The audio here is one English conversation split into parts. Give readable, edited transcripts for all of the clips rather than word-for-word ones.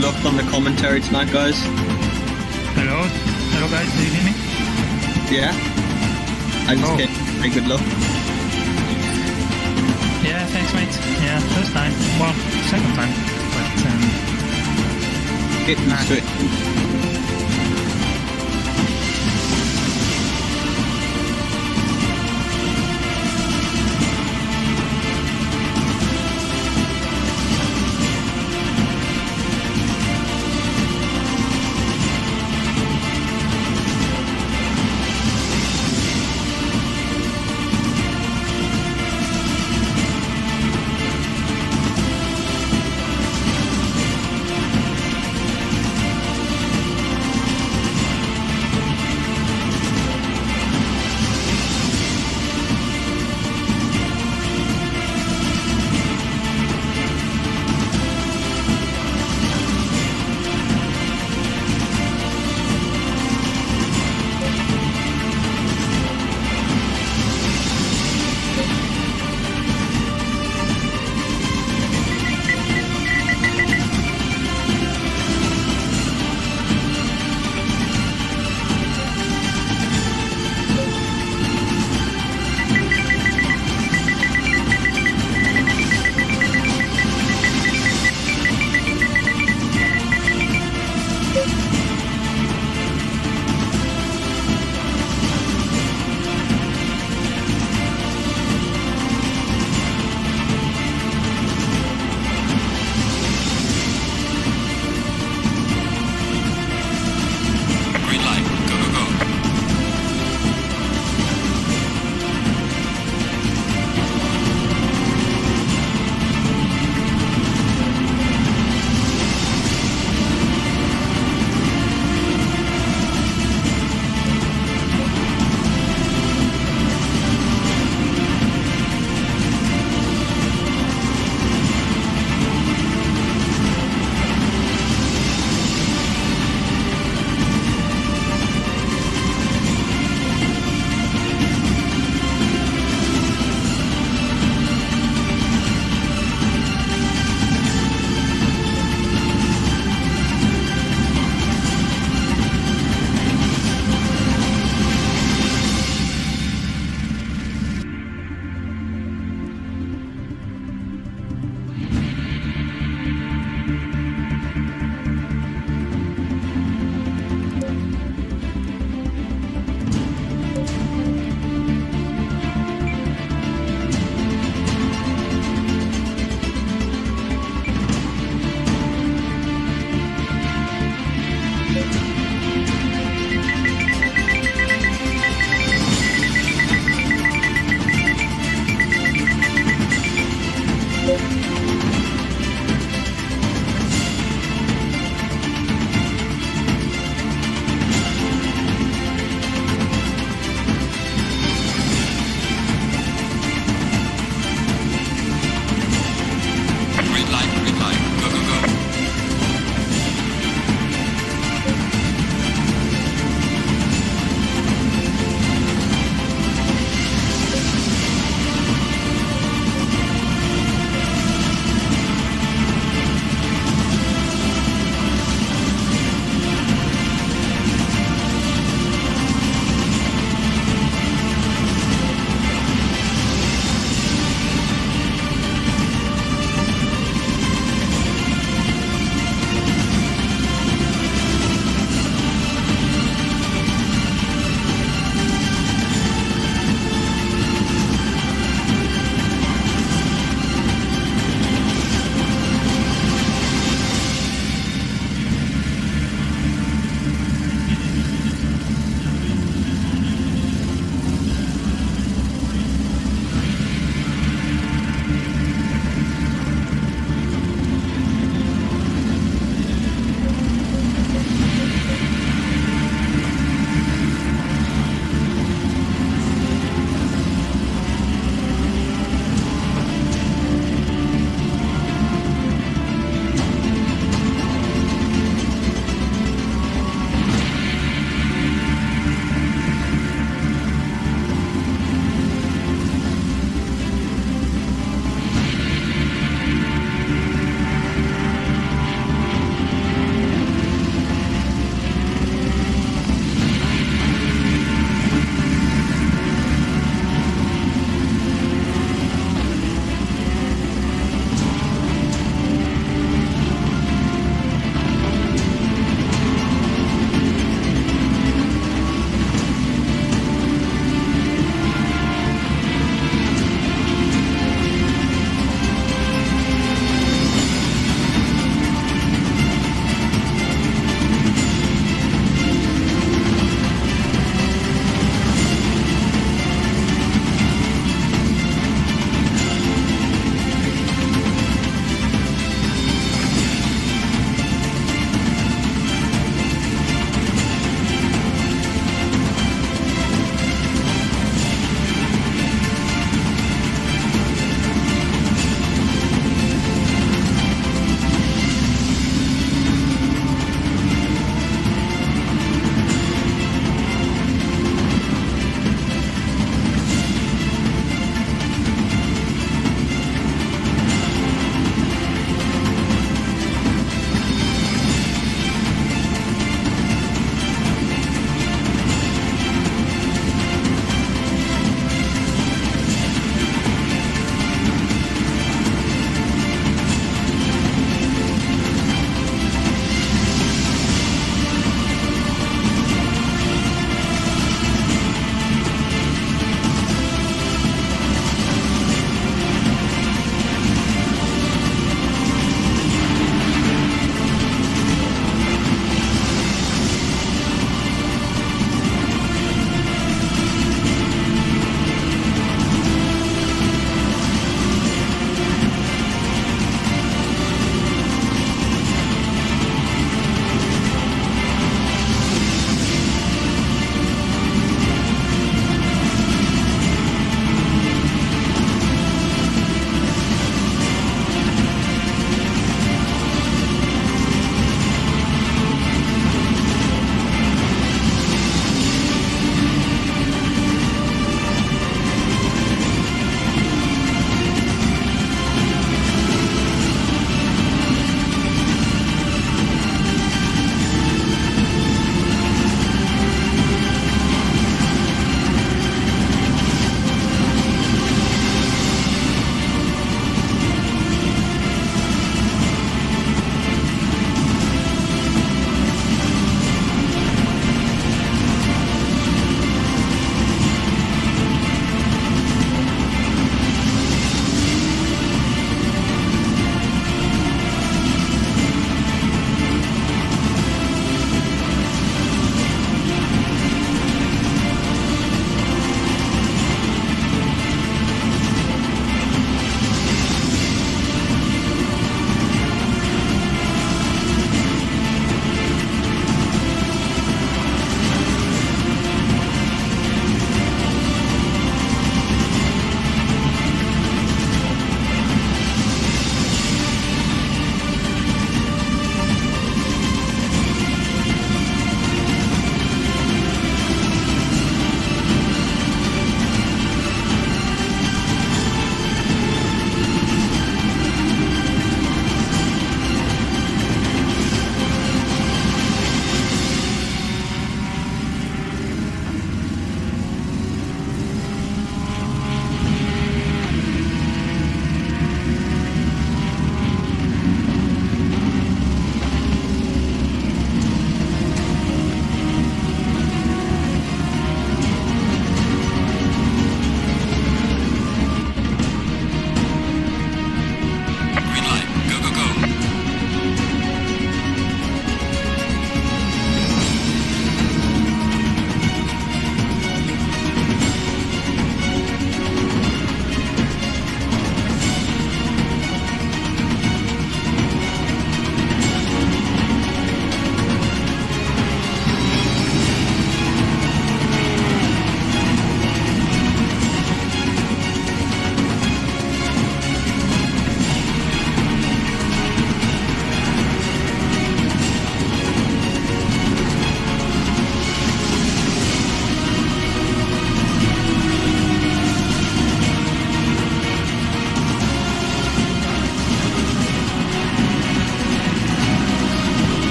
luck on the commentary tonight, guys. Hello? Hello guys, do you hear me? Yeah? I just came. Hey, good luck. Yeah, thanks mate. Yeah, first time. Well, second time. But, Get used to it.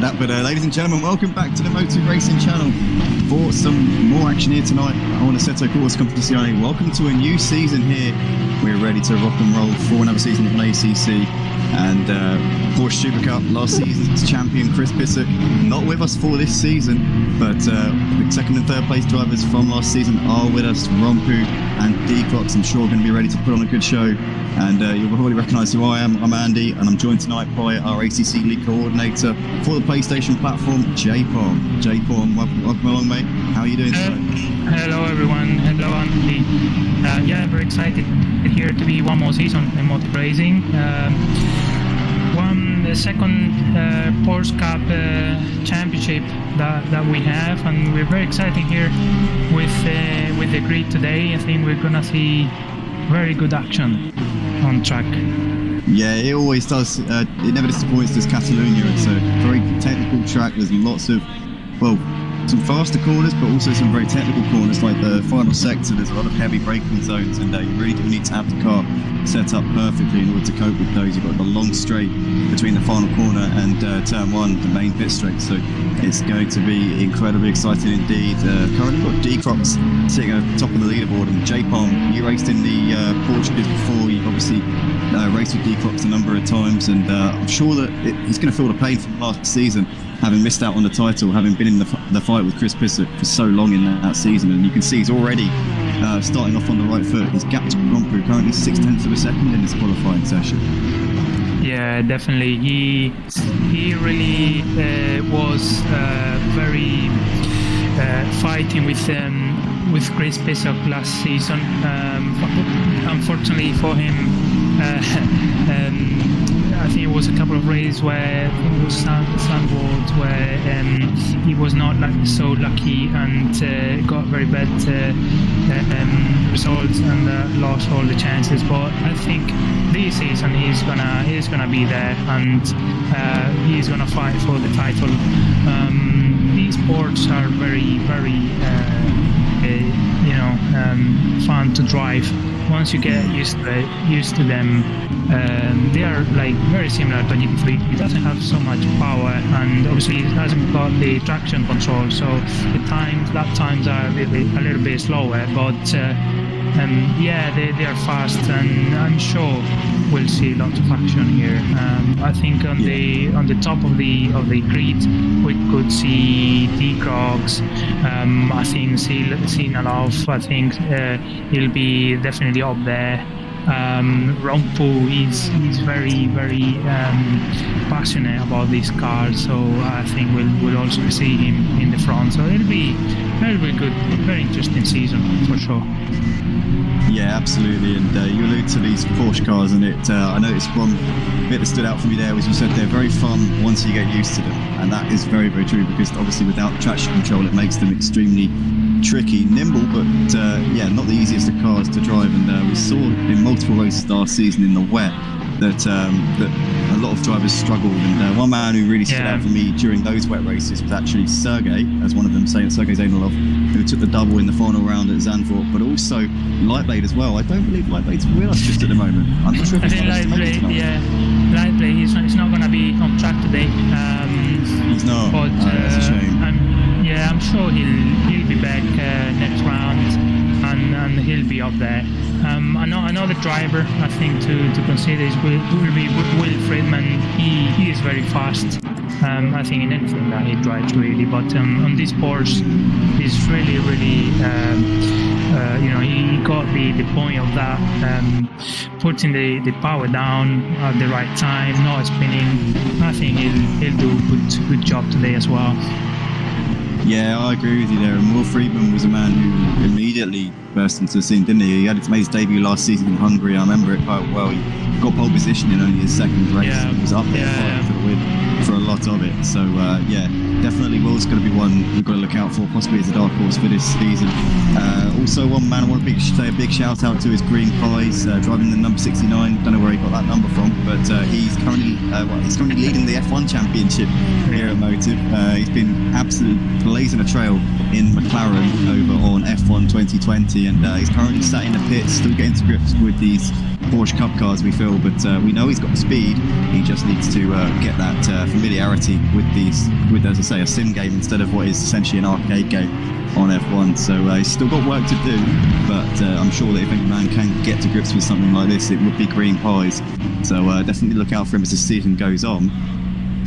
that. But ladies and gentlemen, welcome back to the Motor Racing channel for some more action here tonight on Assetto Corsa Competizione. Welcome to a new season here. We're ready to rock and roll for another season of an ACC. And Porsche Supercup, last season's champion Chris Bissett, not with us for this season, but the second and third place drivers from last season are with us. Rommpu and D-Crocs, I'm sure, are going to be ready to put on a good show. And you'll probably recognise who I am. I'm Andy, and I'm joined tonight by our ACC League coordinator for the PlayStation platform, J-Pom. J-Pom, welcome along, mate. How are you doing tonight? Hello, everyone. Hello, Andy. Yeah, very excited here to be one more season in motor racing. The second Porsche Cup championship that we have, and we're very excited here with the grid today. I think we're gonna see very good action on track. Yeah, it always does. It never disappoints, does Catalunya. It's a very technical track. There's lots of, well, some faster corners, but also some very technical corners, like the final sector. There's a lot of heavy braking zones, and you really do need to have the car set up perfectly in order to cope with those. You've got the long straight between the final corner and turn one, the main pit straight. So it's going to be incredibly exciting indeed. Currently got D-Crocs sitting at the top of the leaderboard, and J-Pom, you raced in the Porsches before. You've obviously raced with D-Crocs a number of times, and I'm sure that he's going to feel the pain from last season, having missed out on the title, having been in the fight with Chris Bissett for so long in that season. And you can see he's already starting off on the right foot. His gap to Rommpu currently 0.6 of a second in this qualifying session. Yeah, definitely. He really was very fighting with Chris Bissett last season. Unfortunately for him, I think it was a couple of races where it was Zandvoort where he was not so lucky and got very bad results and lost all the chances. But I think this season he's gonna be there, and he's gonna fight for the title. These sports are very fun to drive. Once you get used to them, they are like very similar to GT3. It doesn't have so much power, and obviously it hasn't got the traction control, so the times are a little bit slower. But yeah, they are fast, and I'm sure we'll see lots of action here. I think on the top of the grid we could see D-Crocs. I think Zeynalov. I think he'll be definitely up there. Rommpu is very passionate about this car, so I think we'll also see him in the front. So it'll be very good, very interesting season for sure. Yeah, absolutely. And you allude to these Porsche cars, and I noticed one bit that stood out for me there was you said they're very fun once you get used to them, and that is very true, because obviously without traction control it makes them extremely tricky, nimble, but yeah, not the easiest of cars to drive. And we saw in multiple races last season in the wet that a lot of drivers struggled, and one man who really stood out for me during those wet races was actually Sergey, as one of them saying, Sergey Zeynalov, who took the double in the final round at Zandvoort, but also Lightblade as well. I don't believe Lightblade's with us just at the moment. I'm not sure if Lightblade is not going to be on track today. He's not. But that's a shame. I'm sure he'll be back next round, and he'll be up there. Another driver I think to consider will be Will Friedman. He is very fast. I think in anything that he drives really, but on this Porsche, he's really he got the point of that, putting the power down at the right time, not spinning. I think he'll do a good job today as well. Yeah, I agree with you there. And Will Friedman was a man who immediately burst into the scene, didn't he? He had made his debut last season in Hungary. I remember it quite well. He got pole position in only his second race. He was up there fighting for the win for a lot of it. So yeah, definitely Will's going to be one we've got to look out for, possibly as a dark horse for this season. Also, one man I want to say a big shout out to is Green Pies, driving the number 69. Don't know where he got that number from, but he's currently leading the F1 championship here at Motive. He's been absolutely blazing a trail in McLaren over on F1 2020, and he's currently sat in the pits, still getting to grips with these Porsche Cup cars, we feel, but we know he's got the speed. He just needs to get that familiarity with these, with, as I say, a sim game instead of what is essentially an arcade game on F1. So he's still got work to do, but I'm sure that if any man can get to grips with something like this, it would be green pies. So definitely look out for him as the season goes on.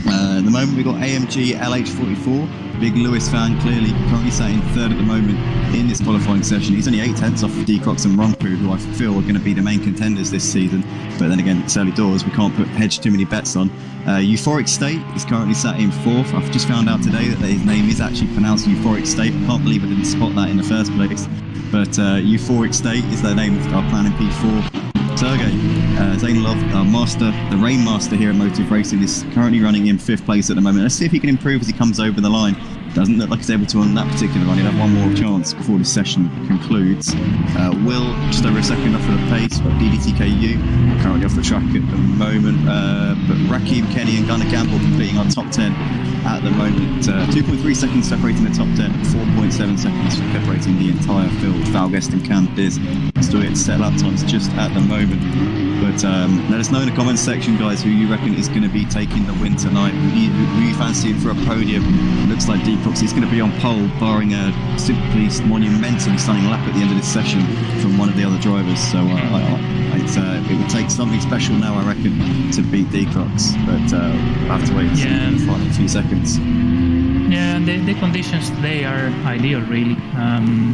At the moment, we've got AMG LH44. Big Lewis fan, clearly currently sat in third at the moment in this qualifying session. He's only 8 tenths off of D-Crox and Rommpu, who I feel are going to be the main contenders this season. But then again, it's early doors, we can't hedge too many bets on. Euphoric State is currently sat in fourth. I've just found out today that his name is actually pronounced Euphoric State. I can't believe I didn't spot that in the first place. But Euphoric State is their name of our plan in P4. Sergey Zeynalov, our master, the rain master here at Motive Racing, is currently running in 5th place at the moment. Let's see if he can improve as he comes over the line. Doesn't look like he's able to on that particular run. He'll have one more chance before this session concludes. Will, just over a second off of the pace, but DDTKU currently off the track at the moment. But Rakim, Kenny and Gunnar Gamble completing our top 10 at the moment. 2.3 seconds separating the top 10, 4.7 seconds separating the entire field. Valguest and Cam Diz still get set lap times just at the moment. But let us know in the comments section, guys, who you reckon is going to be taking the win tonight. Who you fancy for a podium? Looks like D-Crox is going to be on pole, barring a simply monumentally stunning lap at the end of this session from one of the other drivers. So it would take something special now, I reckon, to beat D-Crox. But we'll have to wait and see in a few seconds. Yeah, and the conditions today are ideal, really.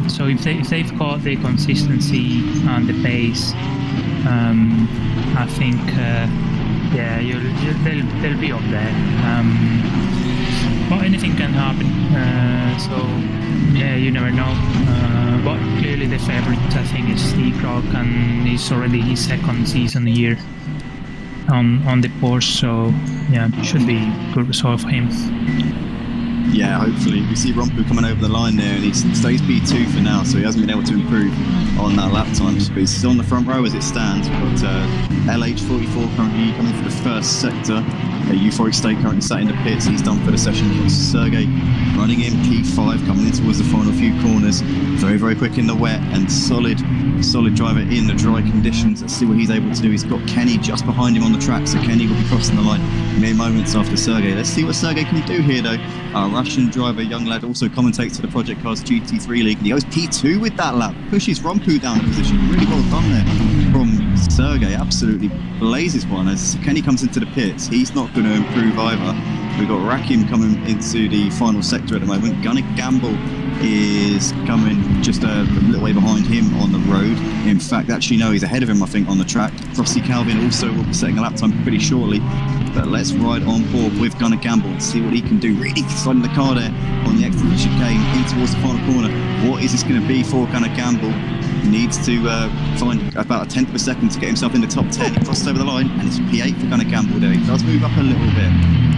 So if they've got the consistency and the pace, I think they'll be up there. But anything can happen. So yeah, you never know. But clearly the favorite, I think, is D-Crox, and it's already his second season here on the Porsche. So yeah, should be good result for him. Yeah, hopefully. We see Rommpu coming over the line there, and he stays P2 for now, so he hasn't been able to improve on that lap time. But he's still on the front row as it stands. We've got LH44 currently coming for the first sector. Euphoric State currently sat in the pits. He's done for the session. We've got Sergey running in P5, coming in towards the final few corners. Very, very quick in the wet, and solid driver in the dry conditions. Let's see what he's able to do. He's got Kenny just behind him on the track, so Kenny will be crossing the line mere moments after Sergey. Let's see what Sergey can do here, though. Our Russian driver, young lad, also commentates for the Project Cars GT3 League, and he goes P2 with that lap. Pushes Rommpu down the position. Really well done there from Sergey. Absolutely blazes one as Kenny comes into the pits. He's not going to improve either. We've got Rakim coming into the final sector at the moment. Gunnar Gamble is coming just a little way behind him on the road. In fact, actually, no, he's ahead of him, I think, on the track. Frosty Calvin also will be setting a lap time pretty shortly. But let's ride on board with Gunnar Gamble and see what he can do. Really sliding the car there on the exit chicane in towards the final corner. What is this going to be for Gunnar Gamble? He needs to find about a tenth of a second to get himself in the top 10. He crosses over the line, and it's P8 for Gunnar Gamble there. He does move up a little bit.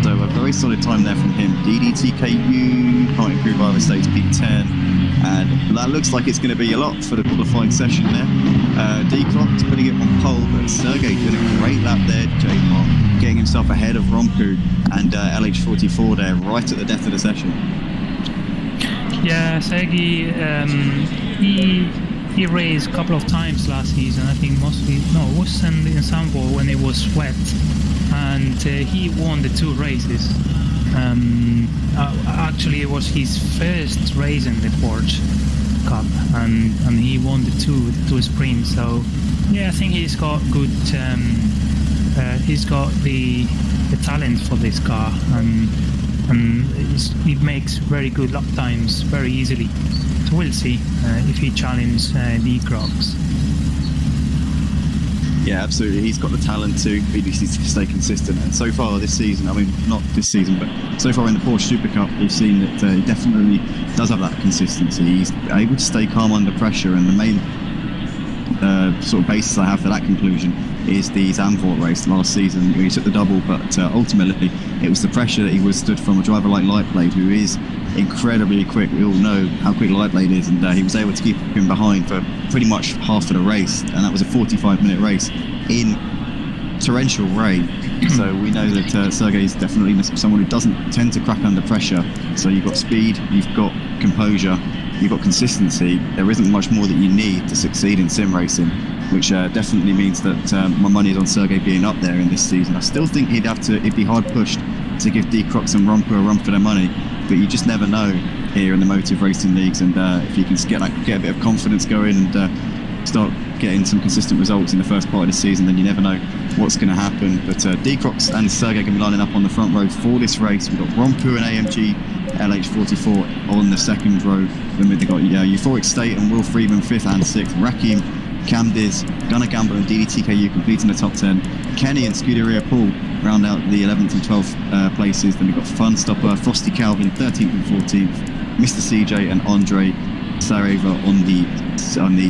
So a very solid time there from him. DDTKU can't improve either, stays P10. And that looks like it's going to be a lot for the qualifying session there. D-Crox putting it on pole, but Sergey doing a great lap there. J-Mark getting himself ahead of Rommpu and LH44 there, right at the death of the session. Yeah, Sergey, he raced a couple of times last season. I think mostly, no, it was in Zandvoort when it was wet, and he won the 2 races. Actually, it was his first race in the Porsche Cup, and he won the two sprints. So yeah, I think he's got good. He's got the talent for this car, and it makes very good lap times very easily. So we'll see if he challenges D-Crox. Yeah, absolutely. He's got the talent to stay consistent. And so far this season, I mean, not this season, but so far in the Porsche Supercup, we've seen that he definitely does have that consistency. He's able to stay calm under pressure, and the main sort of basis I have for that conclusion is the Zandvoort race last season. He took the double, but ultimately it was the pressure that he withstood from a driver like Lightblade, who is incredibly quick. We all know how quick Lightblade is, and he was able to keep him behind for pretty much half of the race, and that was a 45-minute race in torrential rain. So we know that Sergey is definitely someone who doesn't tend to crack under pressure. So you've got speed, you've got composure, you've got consistency. There isn't much more that you need to succeed in sim racing, which definitely means that my money is on Sergey being up there in this season. I still think he'd be hard pushed to give D-Crocs and Rommpu a run for their money, but you just never know here in the motive racing leagues, and if you can get a bit of confidence going and start getting some consistent results in the first part of the season, then you never know what's going to happen. But D-Crocs and Sergey are going to be lining up on the front row for this race. We've got Rommpu and AMG LH44 on the second row. Then we've got Euphoric State and Will Freeman 5th and 6th. Rakim, Camdiz, Gunnar Gamble and DDTKU completing the top 10. Kenny and Scuderia Paul round out the 11th and 12th places. Then we've got Fun Stopper, Frosty Calvin 13th and 14th. Mr. CJ and Andre Sareva on the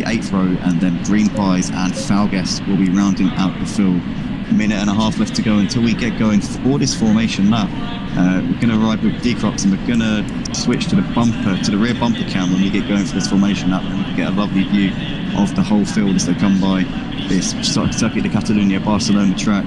8th row, and then Green Pies and Falguest will be rounding out the field. A minute and a half left to go until we get going for this formation lap. We're going to ride with D-Crocs, and we're going to switch to the rear bumper cam when we get going for this formation lap, and we can get a lovely view of the whole field as they come by this Circuit de Catalunya Barcelona track,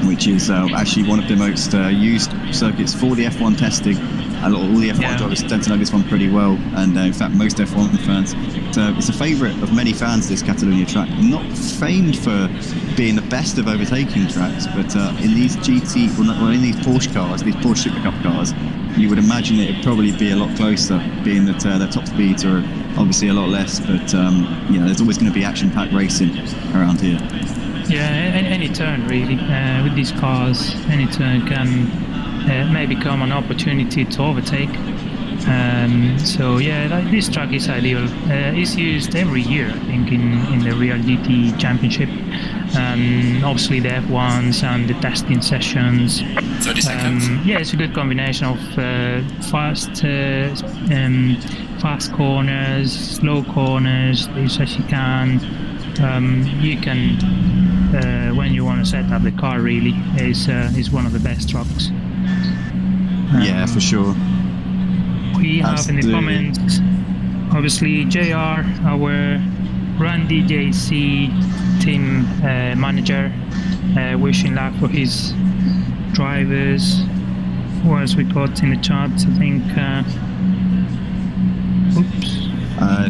which is actually one of the most used circuits for the F1 testing. All the F1 drivers tend to know this one pretty well, and in fact most F1 fans. It's a favourite of many fans, this Catalunya track. Not famed for being the best of overtaking tracks, but in these in these Porsche cars, these Porsche Supercup cars, you would imagine it would probably be a lot closer, being that their top speeds are obviously a lot less, but there's always going to be action-packed racing around here. Yeah, any turn really. With these cars, any turn can may become an opportunity to overtake. This track is ideal. It's used every year, I think, in the Real GT Championship. Obviously the F1s and the testing sessions. 30 seconds. It's a good combination of fast corners, slow corners, as you can. You can, when you want to set up the car, really, is one of the best trucks. Yeah, for sure. We have in the comments, obviously, JR, our Run DJC team manager, wishing luck for his drivers. Who else we got in the chat? I think.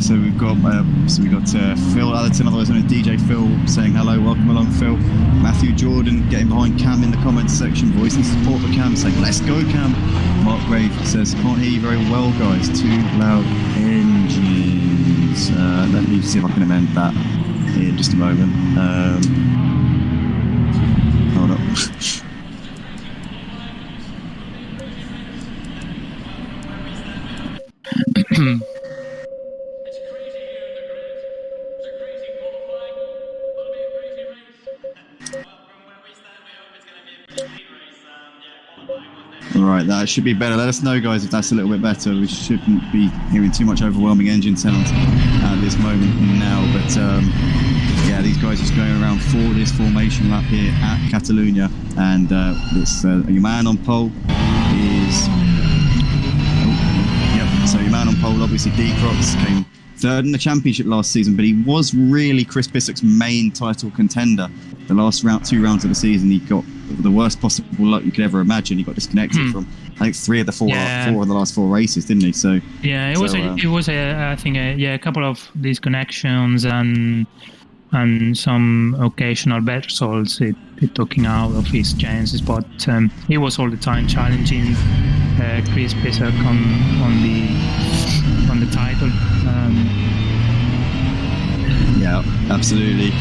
So we've got Phil Allerton, otherwise known as DJ Phil, saying hello, welcome along, Phil. Matthew Jordan getting behind Cam in the comments section, voicing support for Cam, saying let's go, Cam. Mark Grave says can't hear you very well, guys. Too loud engines. Let me see if I can amend that in just a moment. Hold up. Right, that should be better. Let us know, guys, if that's a little bit better. We shouldn't be hearing too much overwhelming engine sounds at this moment now. But these guys just going around for this formation lap here at Catalunya, and your man on pole is. So your man on pole, obviously D-Crocs, came third in the championship last season, but he was really Chris Bissock's main title contender. The last two rounds of the season, he got the worst possible luck you could ever imagine. He got disconnected from, I think, four of the last 4 races, didn't he? So it was a couple of disconnections and some occasional bad results. It took him out of his chances, but he was all the time challenging Chris Bissock on the title. Yeah, absolutely.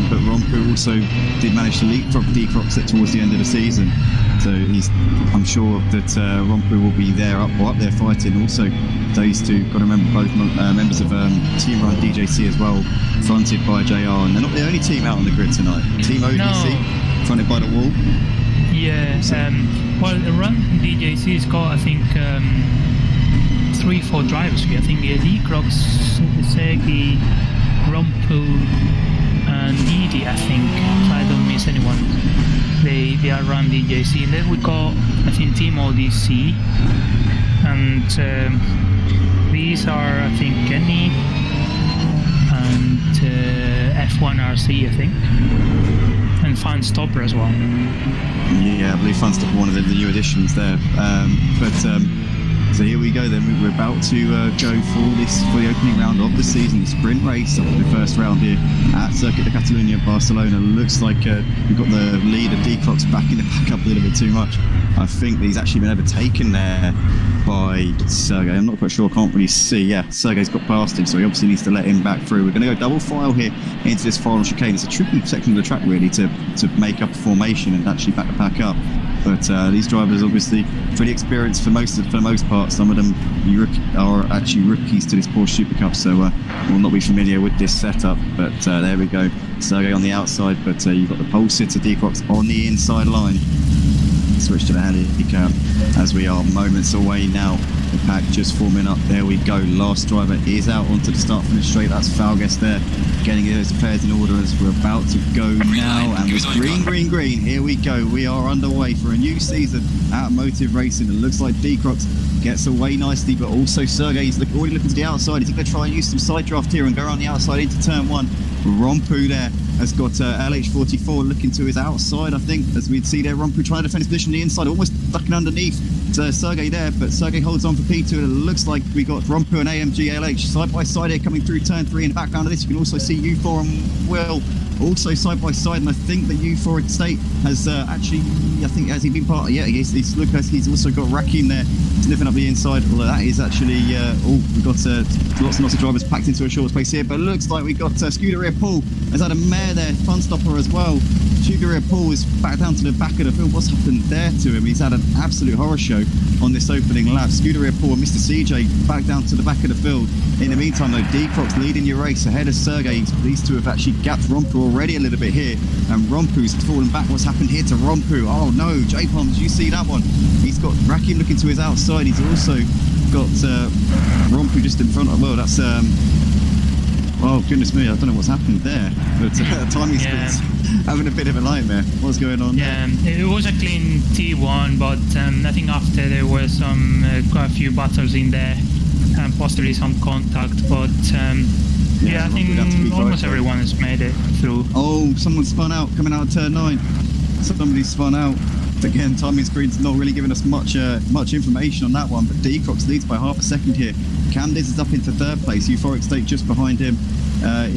But Rommpu also did manage to leapfrog D-Crocs towards the end of the season. So I'm sure that Rommpu will be there up there fighting. Also, those two, got to remember, both members of Team Run DJC as well, fronted by JR. And they're not the only team out on the grid tonight. Team ODC, fronted by The Wall. Yeah, Run DJC's got, I think, 3-4 drivers here. I think the D-Crocs, Sergey, Rommpu and Didi, I think, if I don't miss anyone. They are Run DJC. And then we got, I think, Team ODC. And these are, I think, Kenny and F1 RC, I think. And Fun Stopper as well. Yeah, I believe Fun Stopper, one of the new additions there. So here we go then, we're about to go for the opening round of the season, the sprint race of the first round here at Circuit de Catalunya, Barcelona. Looks like we've got the leader, D-Crocs, backing it back up a little bit too much. I think he's actually been overtaken there by Sergey. I'm not quite sure, can't really see. Yeah, Sergey's got past him, so he obviously needs to let him back through. We're going to go double file here into this final chicane. It's a tricky section of the track really to make up a formation and actually back the pack up. But these drivers obviously pretty experienced for the most part. Some of them are actually rookies to this Porsche Supercup, so will not be familiar with this setup. But there we go, Sergey on the outside, but you've got the pole sitter D-Crocs on the inside line. Switch to the handicap as we are moments away now. The pack just forming up. There we go. Last driver is out onto the start finish straight. That's Falgues there, getting his pairs in order as we're about to go now. And with green. Here we go. We are underway for a new season at Motive Racing. It looks like D-Crocs gets away nicely, but also Sergey's already looking to the outside. Is he going to try and use some side draft here and go around the outside into turn one? Rommpu there has got LH44 looking to his outside, I think, as we'd see there. Rommpu trying to defend his position on the inside, almost ducking underneath Sergey there, but Sergey holds on for P2, and it looks like we got Rommpu and AMG LH side by side here coming through turn 3. In the background of this, you can also see U4 and Will also side by side, and I think that U4 Estate has has he been part of, yeah, he's also got Rakim there sniffing up the inside, although that is actually we've got lots and lots of drivers packed into a short space here, but it looks like we got Scuderia Paul has had a mare there, fun stopper as well. Scuderia Paul is back down to the back of the field. What's happened there to him? He's had an absolute horror show on this opening lap. Scuderia Paul and Mr. CJ back down to the back of the field. In the meantime though, D-Crocs leading your race ahead of Sergey. These two have actually gapped Rommpu already a little bit here, and Rompu's fallen back. What's happened here to Rommpu? Oh no, J-Palm, did you see that one? He's got Rakim looking to his outside. He's also got Rommpu just in front of, well, that's oh goodness me, I don't know what's happened there, but timing splits having a bit of a nightmare. What's going on? Yeah, it was a clean T1, but I think after there were some quite a few battles in there and possibly some contact, but I think almost everyone has made it through. Oh, someone spun out coming out of turn 9. Somebody spun out. Again, timing screen's not really giving us much information on that one, but D-Crocs leads by half a second here. Candice is up into 3rd place. Euphoric State just behind him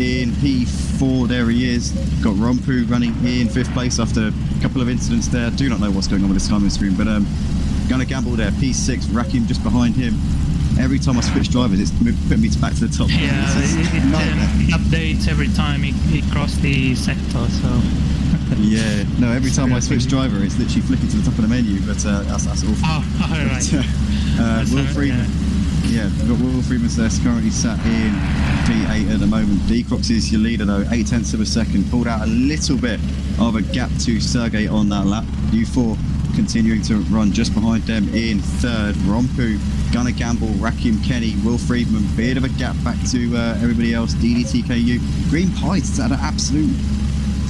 in P4. There he is. Got Rommpu running in 5th place after a couple of incidents there. Do not know what's going on with this timing screen, but gonna gamble there. P6, Rakim just behind him. Every time I switch drivers, it's putting me back to the top. Yeah, it updates every time it crosses the sector, so... Yeah, no, every time I switch driver, it's literally flicking to the top of the menu, but that's awful. Oh, right. Will Freeman, we've got Will Freeman's there, currently sat in P8 at the moment. D-Crocs is your leader though, 0.8 of a second, pulled out a little bit of a gap to Sergey on that lap. U4 continuing to run just behind them in 3rd. Rommpu, Gunnar Gamble, Rakim Kenny, Will Friedman, bit of a gap back to everybody else. DDTKU, Green Pies had an absolute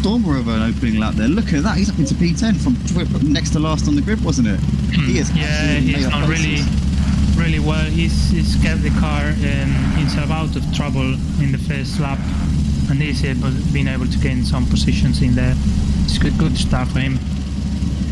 stormer of an opening lap there. Look at that, he's up into P10 from next to last on the grid, wasn't it? He is he's done really well. He's kept the car himself out of trouble in the first lap, and he's been able to gain some positions in there. It's good start for him.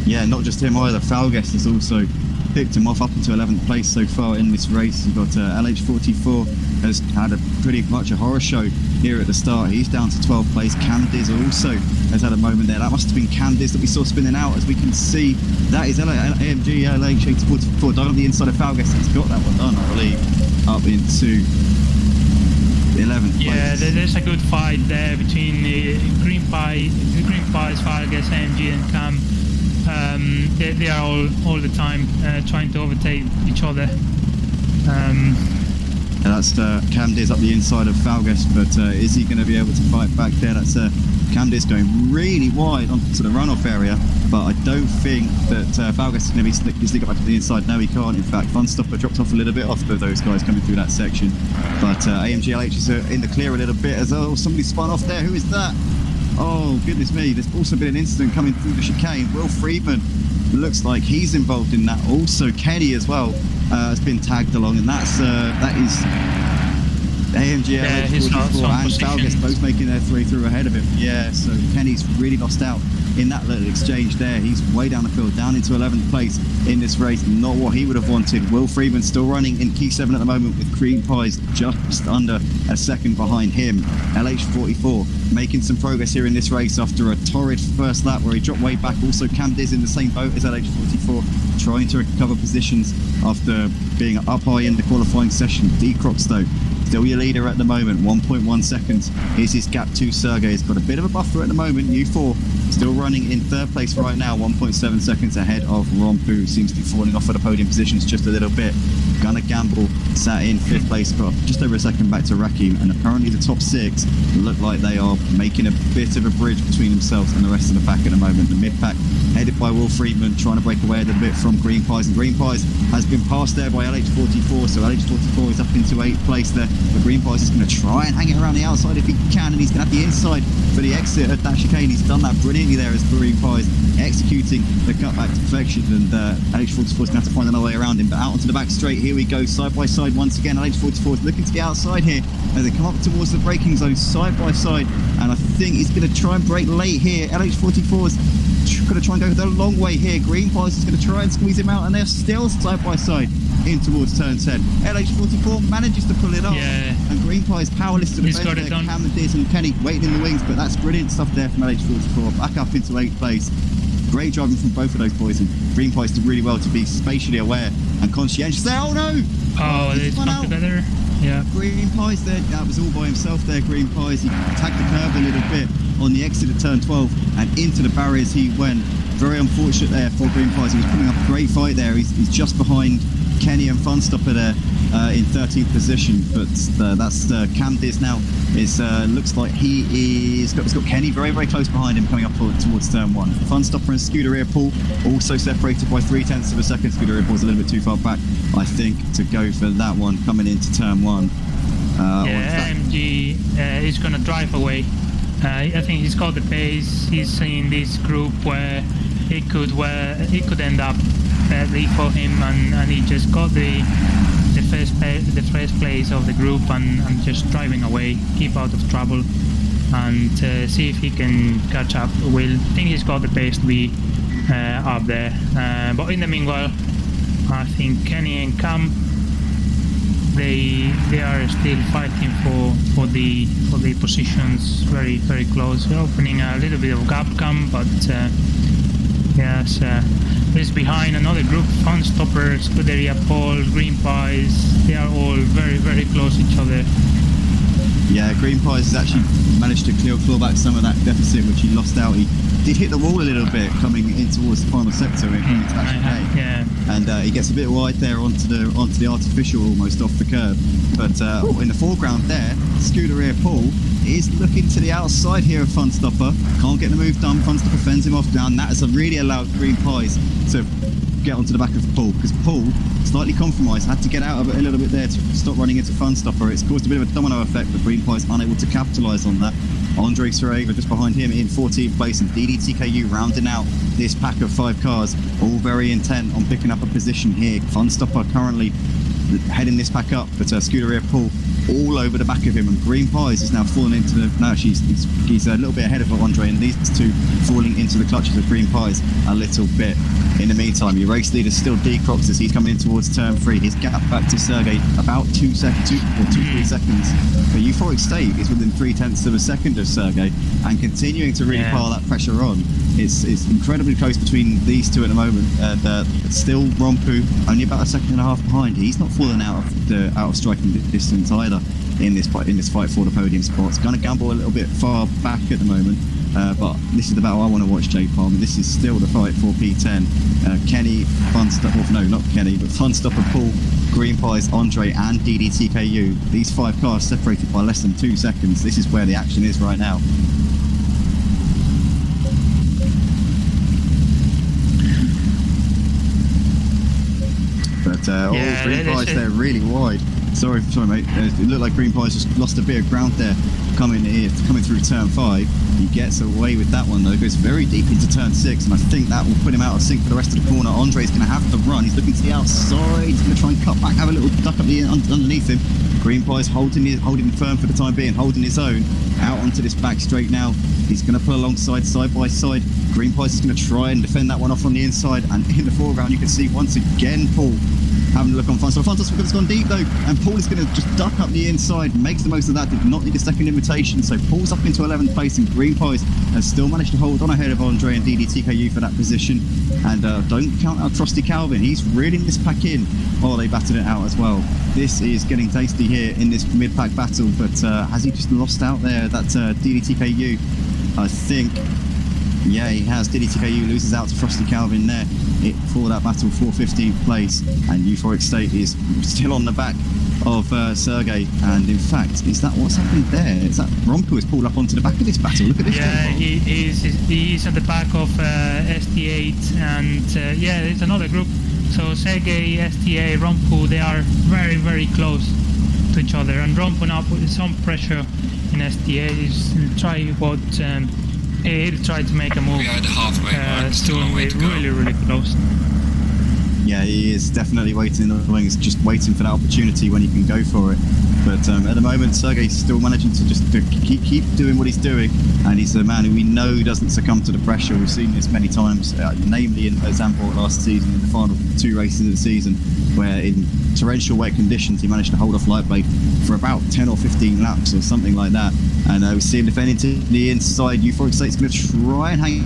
Yeah, not just him either. Falgues has also picked him off up into 11th place so far in this race. You've got LH44 has had pretty much a horror show here at the start. He's down to 12th place. Candiz also has had a moment there. That must have been Candiz that we saw spinning out, as we can see. That is AMG LH84 down on the inside of Falgues. He's got that one done, I believe, up into 11th place. Yeah, there's a good fight there between Green Pies, Falgues, AMG and Cam. They are all the time trying to overtake each other. That's Candiz up the inside of Falgues, but is he going to be able to fight back there? That's Candiz going really wide onto the runoff area, but I don't think that Falgues is going to be sneaking back to the inside. No, he can't. In fact, Funstopper dropped off a little bit off of those guys coming through that section, but AMG LH is in the clear a little bit as well. Somebody spun off there. Who is that? Oh, goodness me. There's also been an incident coming through the chicane. Will Friedman looks like he's involved in that. Also, Kenny as well has been tagged along, and that is AMG Yeah, he's lost 44 some and position. Falgas both making their way through ahead of him. Yeah, so Kenny's really lost out in that little exchange there. He's way down the field, down into 11th place in this race. Not what he would have wanted. Will Freeman still running in Q7 at the moment with Cream Pies just under a second behind him. LH44 making some progress here in this race after a torrid first lap where he dropped way back. Also Cam Diz in the same boat as LH44, trying to recover positions after being up high in the qualifying session. D Crocs though, still your leader at the moment, 1.1 seconds is his gap to Sergey. He's got a bit of a buffer at the moment. U4 still running in third place right now, 1.7 seconds ahead of Rommpu. Seems to be falling off at the podium positions just a little bit. Gonna Gamble sat in fifth place, got just over a second back to Rakim, and apparently the top six look like they are making a bit of a bridge between themselves and the rest of the pack at the moment. The mid pack headed by Will Friedman, trying to break away a little bit from Green Pies, and Green Pies has been passed there by LH44, so LH44 is up into 8th place there, but Green Pies is going to try and hang it around the outside if he can, and he's going to have the inside for the exit at that chicane. He's done that brilliantly there as Green Pies executing the cutback to perfection, and LH44 is going to have to find another way around him, but out onto the back straight, here we go, side by side once again. LH44 is looking to get outside here as they come up towards the braking zone side by side, and I think he's going to try and brake late here. LH44 is going to try and go the long way here. Green Pies is going to try and squeeze him out, and they're still side by side in towards turn 10. LH44 manages to pull it off, and Green Pies powerless to the He's bend got it there. done. Cam and Diz and Kenny waiting in the wings, but that's brilliant stuff there from LH44. Back up into 8th place. Great driving from both of those boys, and Green Pies did really well to be spatially aware and conscientious there. Oh no! Oh, they Spun come out. together. Yeah. Green Pies there, that was all by himself there. Green Pies, he tagged the curb a little bit on the exit of turn 12 and into the barriers he went. Very unfortunate there for Green Pies. He was putting up a great fight there. He's just behind Kenny and Funstopper there in 13th position, but that's Cam Diz now. Looks like he's got Kenny very, very close behind him coming up towards turn 1. Funstopper and Scuderia Paul also separated by 0.3 of a second. Scuderia Paul's a little bit too far back, I think, to go for that one coming into turn 1. AMG is going to drive away. I think he's got the pace. He's in this group where it could end up badly for him, and he just got the first place of the group and just driving away, keep out of trouble, and see if he can catch up. Will. I think he's got the pace to be up there. But in the meanwhile, I think Kenny and Cam, they are still fighting for the positions, very, very close. They're opening a little bit of gap, Cam, but yes, is behind another group. Funstopper, Scuderia Paul, Green Pies, they are all very, very close to each other. Yeah, Green Pies has actually managed to claw back some of that deficit which he lost out. He did hit the wall a little bit coming in towards the final sector in into that chicane. Yeah. And he gets a bit wide there onto the artificial, almost off the curb. But in the foreground there, Scuderia Paul is looking to the outside here of Funstopper. Can't get the move done. Funstopper fends him off down. That has really allowed Green Pies to get onto the back of Paul, because Paul, slightly compromised, had to get out of it a little bit there to stop running into Funstopper. It's caused a bit of a domino effect, but Green Pies unable to capitalise on that. Andre Sareva just behind him in 14th place, and DDTKU rounding out this pack of 5 cars, all very intent on picking up a position here. Funstopper currently heading this pack up, but Scuderia Paul all over the back of him, and Green Pies is now falling into the... No, he's a little bit ahead of Andre, and these two falling into the clutches of Green Pies a little bit. In the meantime, your race leader is still D Crocs as he's coming in towards turn 3. His gap back to Sergey about 2 seconds, 2-3 seconds. But Euphoric State is within 0.3 of a second of Sergey, and continuing to really pile that pressure on. It's incredibly close between these two at the moment, and still Rommpu only about 1.5 seconds behind. He's not falling out of striking distance either in this fight for the podium spots. Going to gamble a little bit far back at the moment, but this is the battle I want to watch, Jay Palmer. This is still the fight for P10. Kenny, Funstopper, no, not Kenny, but Funstopper, Paul, Green Pies, Andre, and DDTKU. These 5 cars separated by less than 2 seconds. This is where the action is right now. But Green Pies, they're really wide. Sorry mate. It looked like Green Pies just lost a bit of ground there coming through turn 5. He gets away with that one though, goes very deep into turn 6, and I think that will put him out of sync for the rest of the corner. Andre's going to have to run. He's looking to the outside. He's going to try and cut back, have a little duck up underneath him. Green Pie's holding him firm for the time being, holding his own. Out onto this back straight now. He's going to pull alongside, side by side. Green Pie's is going to try and defend that one off on the inside, and in the foreground you can see once again Paul having a look on Fantas. Fantas has gone deep though, and Paul is going to just duck up the inside, makes the most of that, did not need a second invitation, so Paul's up into 11th place, and Green Pies has still managed to hold on ahead of Andre and DDTKU for that position. And don't count out Frosty Calvin, he's reeling this pack in while they batted it out as well. This is getting tasty here in this mid-pack battle, but has he just lost out there, that DDTKU? I think, yeah, he has. DDTKU loses out to Frosty Calvin there for that battle for 15th place, and Euphoric State is still on the back of Sergey. And in fact, is that what's happened there? Is that Rommpu has pulled up onto the back of this battle? Look at this. Yeah, he's at the back of ST8, and yeah, it's another group. So Sergey, STA, Rommpu, they are very, very close to each other, and Rommpu now put some pressure in STA. He'll try to make a move. We are at the halfway mark, still a long way to go. Really, really close. Yeah, he is definitely waiting in the wings, just waiting for that opportunity when he can go for it. But at the moment, Sergey's still managing to just keep doing what he's doing, and he's a man who we know doesn't succumb to the pressure. We've seen this many times, namely in Zandvoort last season, in the final 2 races of the season, where in torrential wet conditions he managed to hold off Lightblade for about 10 or 15 laps or something like that. And we see him defending to the inside. Euphoric State's going to try and hang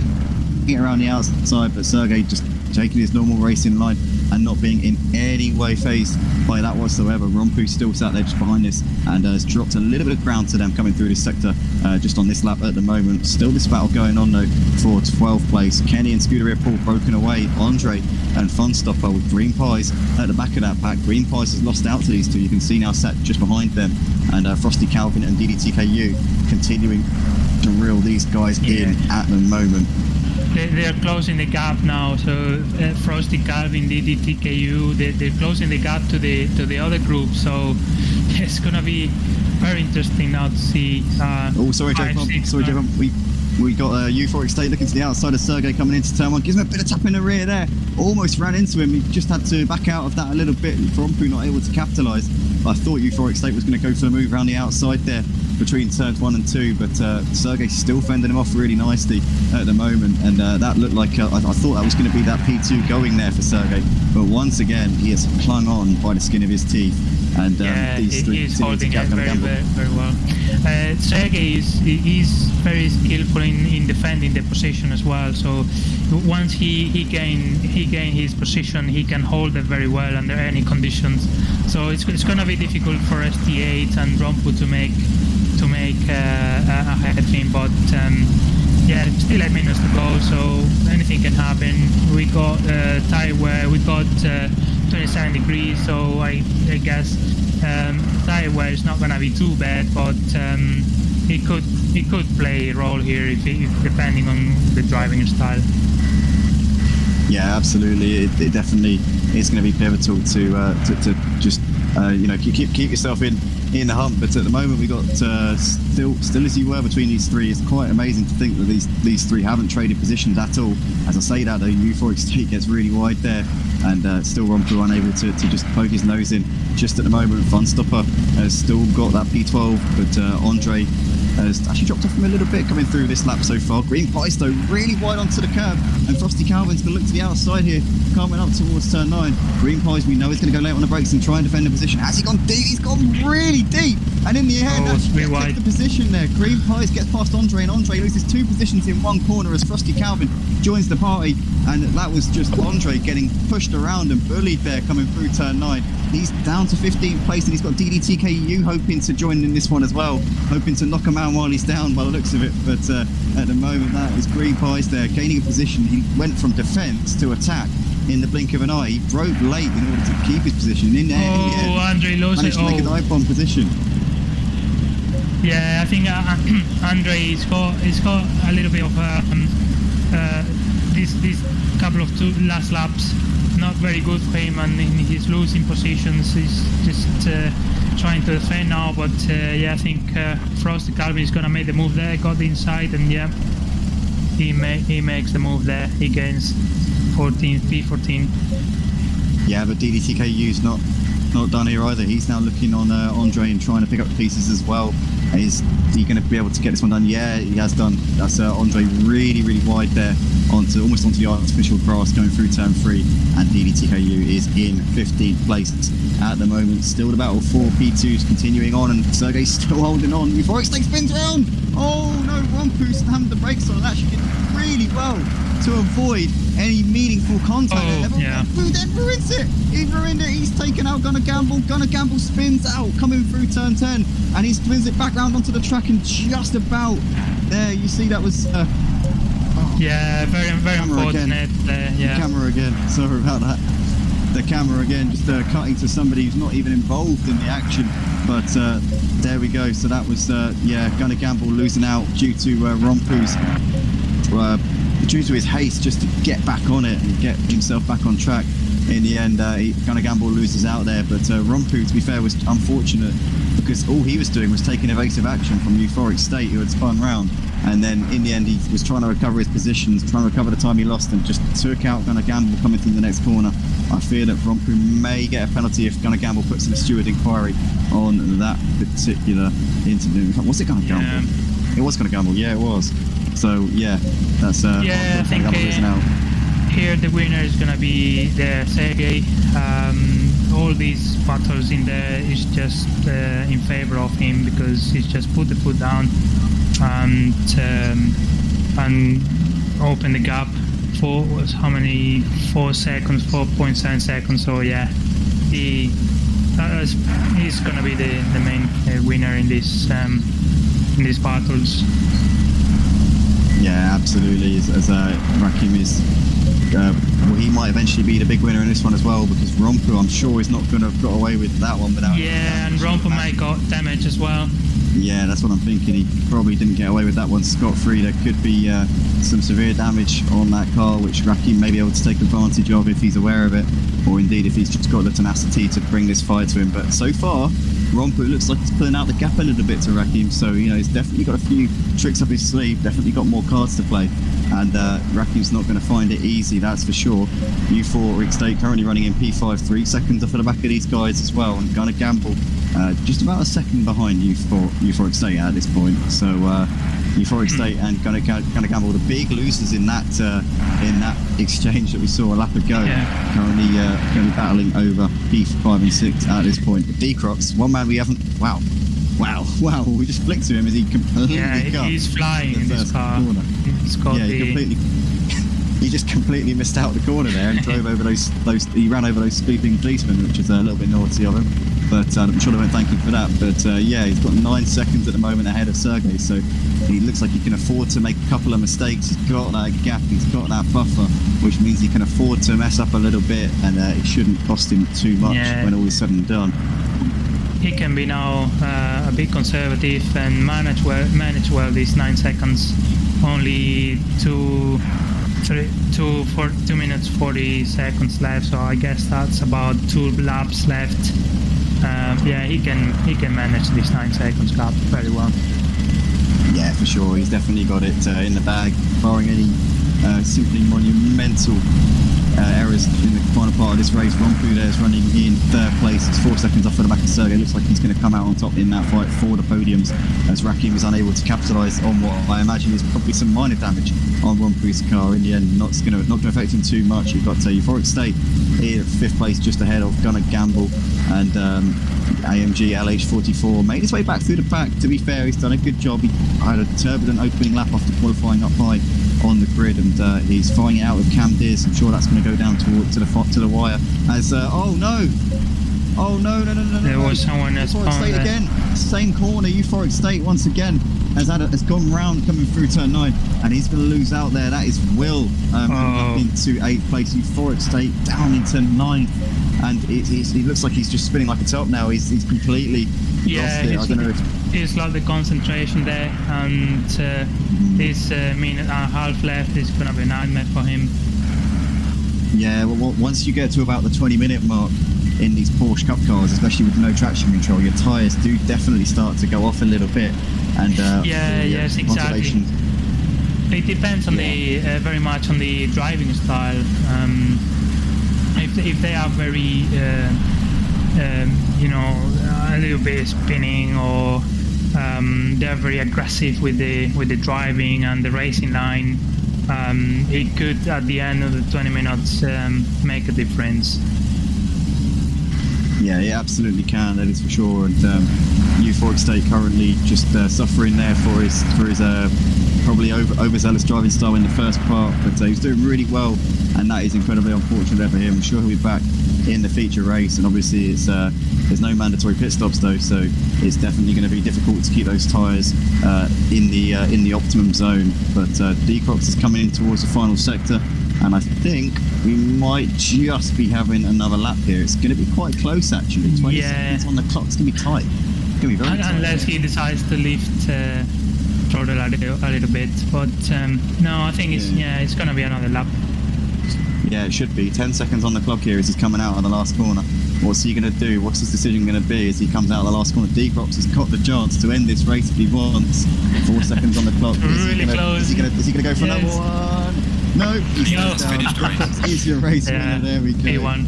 it around the outside, but Sergey just taking his normal racing line and not being in any way phased by that whatsoever. Rommpu still sat there just behind this, and has dropped a little bit of ground to them coming through this sector just on this lap at the moment. Still this battle going on though for 12th place. Kenny and Scuderia Paul broken away. Andre and Funstopper with Green Pies at the back of that pack. Green Pies has lost out to these two. You can see now sat just behind them, and Frosty Calvin and DDTKU continuing to reel these guys in at the moment. They are closing the gap now, so Frosty Calvin, DDTKU, they're closing the gap to the other group, so it's gonna be very interesting now to see. Sorry, J-Pump. We got Euphoric State looking to the outside of Sergey coming into turn 1. Gives him a bit of tap in the rear there. Almost ran into him. He just had to back out of that a little bit. Rommpu not able to capitalise. I thought Euphoric State was going to go for the move around the outside there between turns 1 and 2, but Sergey's still fending him off really nicely at the moment, and that looked like I thought that was going to be that P2 going there for Sergey, but once again he has clung on by the skin of his teeth, and he's holding it very well. Sergey is very skillful in defending the position as well, so once he gain his position, he can hold it very well under any conditions. So it's going to be difficult for ST8 and Rommpu to make a head-in, but yeah, still 8 minutes to go, so anything can happen. We got tire wear, we got 27 degrees, so I guess tire wear is not going to be too bad, but it could play a role here if depending on the driving style. Yeah, absolutely. It definitely is going to be pivotal to just keep yourself in the hump. But at the moment, we got still as you were between these three. It's quite amazing to think that these three haven't traded positions at all. As I say that, though, Euphoric State gets really wide there, and still Rommpu unable to just poke his nose in. Just at the moment, Funstopper has still got that P12, but Andre has actually dropped off him a little bit coming through this lap so far. Green Pies though really wide onto the curb, and Frosty Calvin's going to look to the outside here, coming up towards turn 9. Green Pies, we know, is going to go late on the brakes and try and defend the position. Has he gone deep? He's gone really deep, and in the end actually gets the position there. Green Pies gets past Andre, and Andre loses 2 positions in one corner as Frosty Calvin joins the party, and that was just Andre getting pushed around and bullied there coming through turn 9. He's down to 15th place, and he's got DDTKU hoping to join in this one as well, hoping to knock him out while he's down by the looks of it. But at the moment, that is Green Pies there gaining a position. He went from defence to attack in the blink of an eye. He broke late in order to keep his position. In the end, Andre lost managed to make a dive bomb position. Yeah, I think Andre's got a little bit of this couple of last laps not very good for him, and he's losing positions. He's just trying to defend now, but yeah, I think Frosty Calvin is gonna make the move there. Got the inside, and yeah, he makes the move there. He gains P14. Yeah, but DDTKU's not done here either. He's now looking on Andre and trying to pick up the pieces as well. Is he going to be able to get this one done? Yeah, he has done. That's Andre really wide there, almost onto the artificial grass going through turn 3, and DDTKU is in 15th place at the moment. Still the battle for P2's continuing on, and Sergey's still holding on before it spins around. Oh no, Rommpu slammed the brakes on, and actually did really well to avoid any meaningful contact. Then ruins it. He ruined it. He's taken out Gonna Gamble. Gonna Gamble spins out, coming through turn 10, and he spins it back round onto the track, and just about there, you see that was. Yeah, very unfortunate. The camera again. Sorry about that. The camera again, just cutting to somebody who's not even involved in the action. But there we go. So that was Gonna Gamble losing out due to Rommpu's. Due to his haste just to get back on it and get himself back on track. In the end, Gonna Gamble loses out there, but Rommpu, to be fair, was unfortunate because all he was doing was taking evasive action from Euphoric State, who had spun round, and then in the end he was trying to recover his positions, trying to recover the time he lost, and just took out Gonna Gamble coming through the next corner. I fear that Rommpu may get a penalty if Gonna Gamble puts in a steward inquiry on that particular incident. Was it Gonna Gamble? Yeah. It was Gonna Gamble, yeah, it was. So yeah, that's I think here the winner is gonna be the Sergey. All these battles in there is just in favor of him because he's just put the foot down and open the gap for how many 4 seconds, 4.7 seconds. So yeah, he's gonna be the main winner in these battles. Yeah, absolutely. As Rakim is, he might eventually be the big winner in this one as well, because Rommpu, I'm sure, is not going to have got away with that one without. Yeah, and Rommpu might got damage as well. Yeah, that's what I'm thinking. He probably didn't get away with that one scot-free. There could be some severe damage on that car, which Rakim may be able to take advantage of if he's aware of it, or indeed if he's just got the tenacity to bring this fight to him. But so far, Rommpu looks like he's pulling out the gap a little bit to Rakim, so he's definitely got a few tricks up his sleeve, definitely got more cards to play, and Rakim's not going to find it easy, that's for sure. Euphoric State currently running in P5, 3 seconds off of the back of these guys as well, and Gonna Gamble just about a second behind Euphoric State at this point. So Euphoric State and Gonna Gamble, the big losers in that exchange that we saw a lap ago. Yeah. Currently battling over P5 and 6 at this point. D-Crocs, one man we haven't. Wow. We just flicked to him as he completely he's flying in this car. He just completely missed out the corner there and drove over those. He ran over those sleeping policemen, which is a little bit naughty of him. But I'm sure they won't thank him for that. But he's got 9 seconds at the moment ahead of Sergey, so he looks like he can afford to make a couple of mistakes. He's got that gap, he's got that buffer, which means he can afford to mess up a little bit, and it shouldn't cost him too much when all is said and done. He can be now a bit conservative and manage well these 9 seconds. Only 2 minutes 40 seconds left, so I guess that's about 2 laps left. He can manage this 9 seconds gap very well. Yeah, for sure. He's definitely got it in the bag, barring any simply monumental errors in the final part of this race. Rommpu there is running in 3rd place. It's 4 seconds off of the back of Sergey. Looks like he's going to come out on top in that fight for the podiums, as Rakim is unable to capitalise on what I imagine is probably some minor damage on Rommpu's car. In the end, not going to affect him too much. You've got Euphoric State here at 5th place, just ahead of Gonna Gamble, and AMG LH44 made his way back through the pack. To be fair, he's done a good job. He had a turbulent opening lap after qualifying up high on the grid, and he's fighting it out with Cam Deers. I'm sure that's going to go down to the wire. As oh no! There was someone else. Euphoric State again, same corner. Euphoric State once again has gone round coming through turn 9, and he's going to lose out there. That is Will into 8th place. Euphoric State down into 9th, and he looks like he's just spinning like a top now. He's completely lost it. I don't know if he's lost the concentration there, and this minute and a half left is going to be a nightmare for him. Yeah, well, once you get to about the 20-minute mark in these Porsche Cup cars, especially with no traction control, your tyres do definitely start to go off a little bit. And yes, exactly. It depends on the very much on the driving style. If they are very a little bit spinning, or they're very aggressive with the driving and the racing line, it could at the end of the 20 minutes make a difference. Yeah, it absolutely can. That is for sure. And Euphoric State currently just suffering there for his probably overzealous driving style in the first part, but he's doing really well, and that is incredibly unfortunate for him. I'm sure he'll be back in the feature race, and obviously it's there's no mandatory pit stops though, so it's definitely going to be difficult to keep those tyres in the optimum zone. But D-Crocs is coming in towards the final sector, and I think we might just be having another lap here. It's going to be quite close actually. 20 seconds on the clock. It's going to be tight. It's going to be very tight. Unless he decides to lift throttle a little bit, but no, I think it's going to be another lap. Yeah, it should be. 10 seconds on the clock here as he's coming out of the last corner. What's he going to do? What's his decision going to be as he comes out of the last corner? D-Crocs has got the chance to end this race if he wants. 4 seconons on the clock. Is he going to go for another one? No, he's down. He's your race winner. There we go. P1.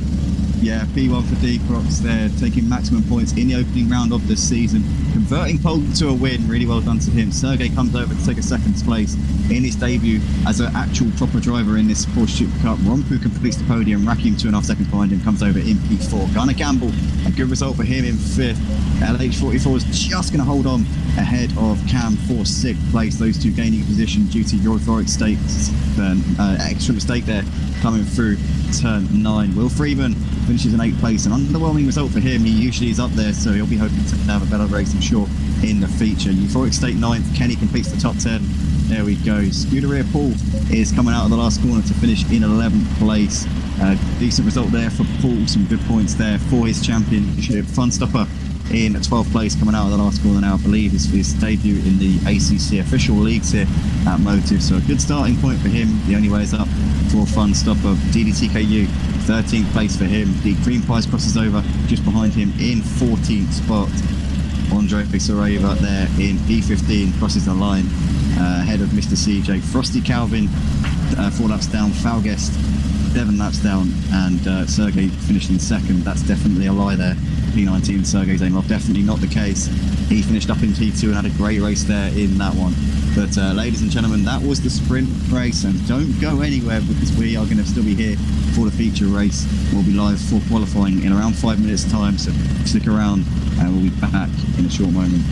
Yeah, P1 for D-Crocs there, taking maximum points in the opening round of this season, converting pole to a win. Really well done to him. Sergey comes over to take a second place in his debut as an actual proper driver in this Porsche Supercup. Rommpu completes the podium. Rakim 2.5 seconds behind him, comes over in P4. Gunnar Gamble, a good result for him in 5th. LH44 is just going to hold on ahead of Cam for 6th place. Those two gaining position due to Euphoric State's extra mistake there coming through turn 9. Will Freeman finishes in 8th place, an underwhelming result for him. He usually is up there, so he'll be hoping to have a better race, I'm sure, in the feature. Euphoric State 9th. Kenny completes the top 10. There we go. Scuderia Paul is coming out of the last corner to finish in 11th place. Decent result there for Paul. Some good points there for his championship. Funstopper in 12th place, coming out of the last corner now. I believe is his debut in the ACC official leagues here at Motive. So a good starting point for him. The only way is up for Funstopper. DDTKU, 13th place for him. The Cream Pies crosses over just behind him in 14th spot. Andre Sareva there in P15 crosses the line ahead of Mr. CJ. Frosty Calvin 4 laps down. Falguest 7 laps down, and Sergey finishing second. That's definitely a lie there. P19 Sergey Zeynalov, definitely not the case. He finished up in P2 and had a great race there in that one. But ladies and gentlemen, that was the sprint race, and don't go anywhere because we are going to still be here for the feature race. We'll be live for qualifying in around 5 minutes time, so stick around and we'll be back in a short moment.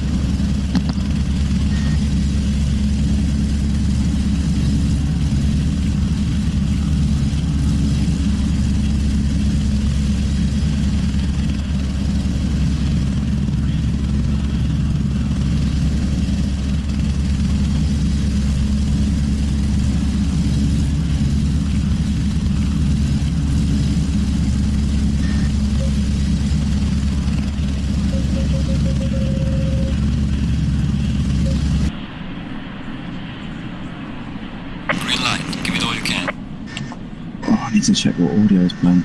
To check what audio is playing.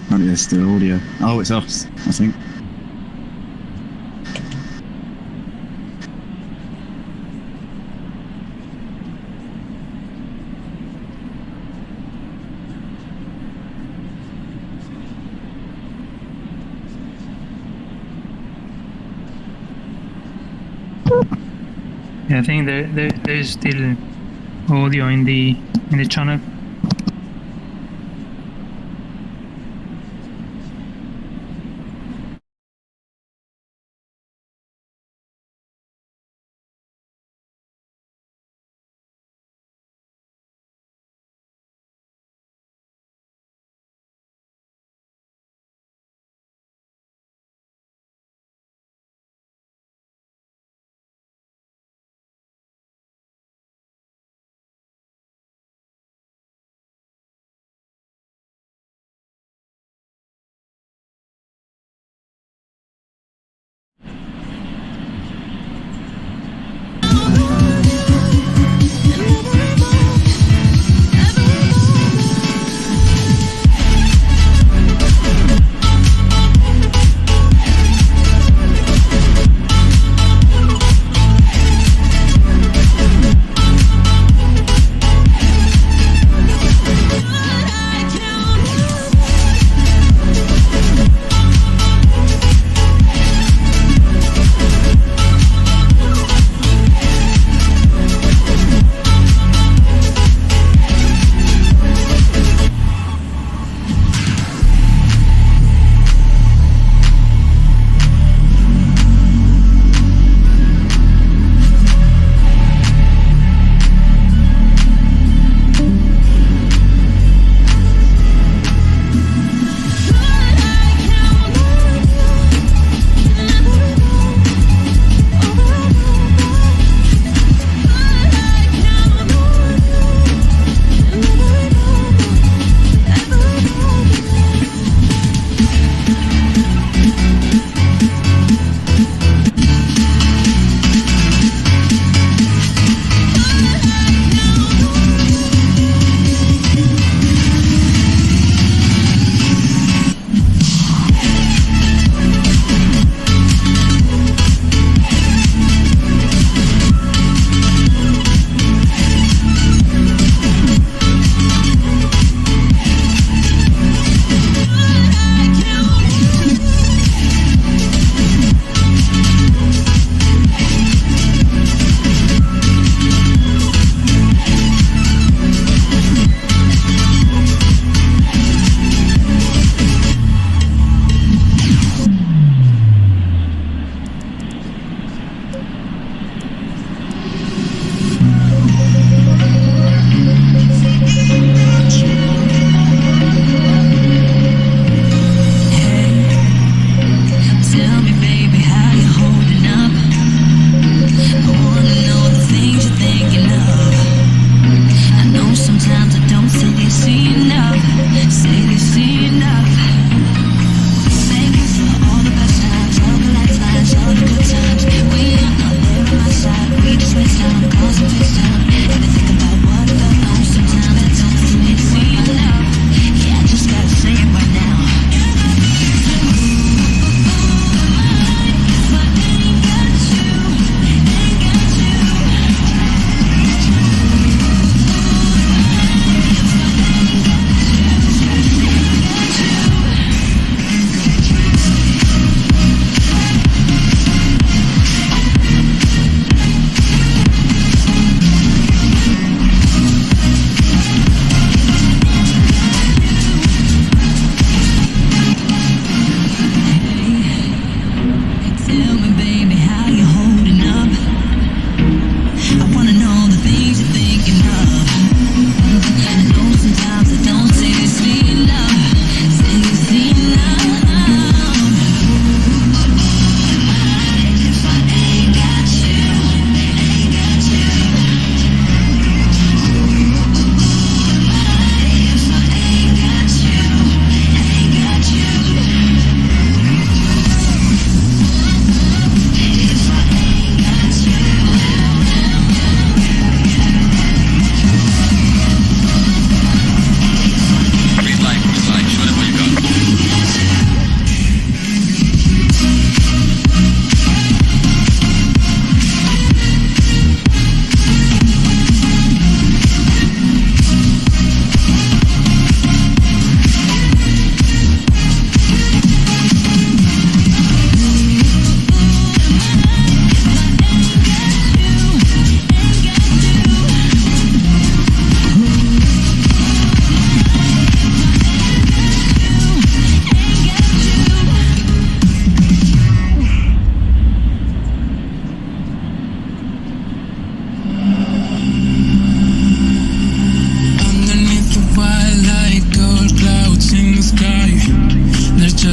Apparently there's still audio. Oh, it's us, I think. Yeah, I think there's still audio in the channel.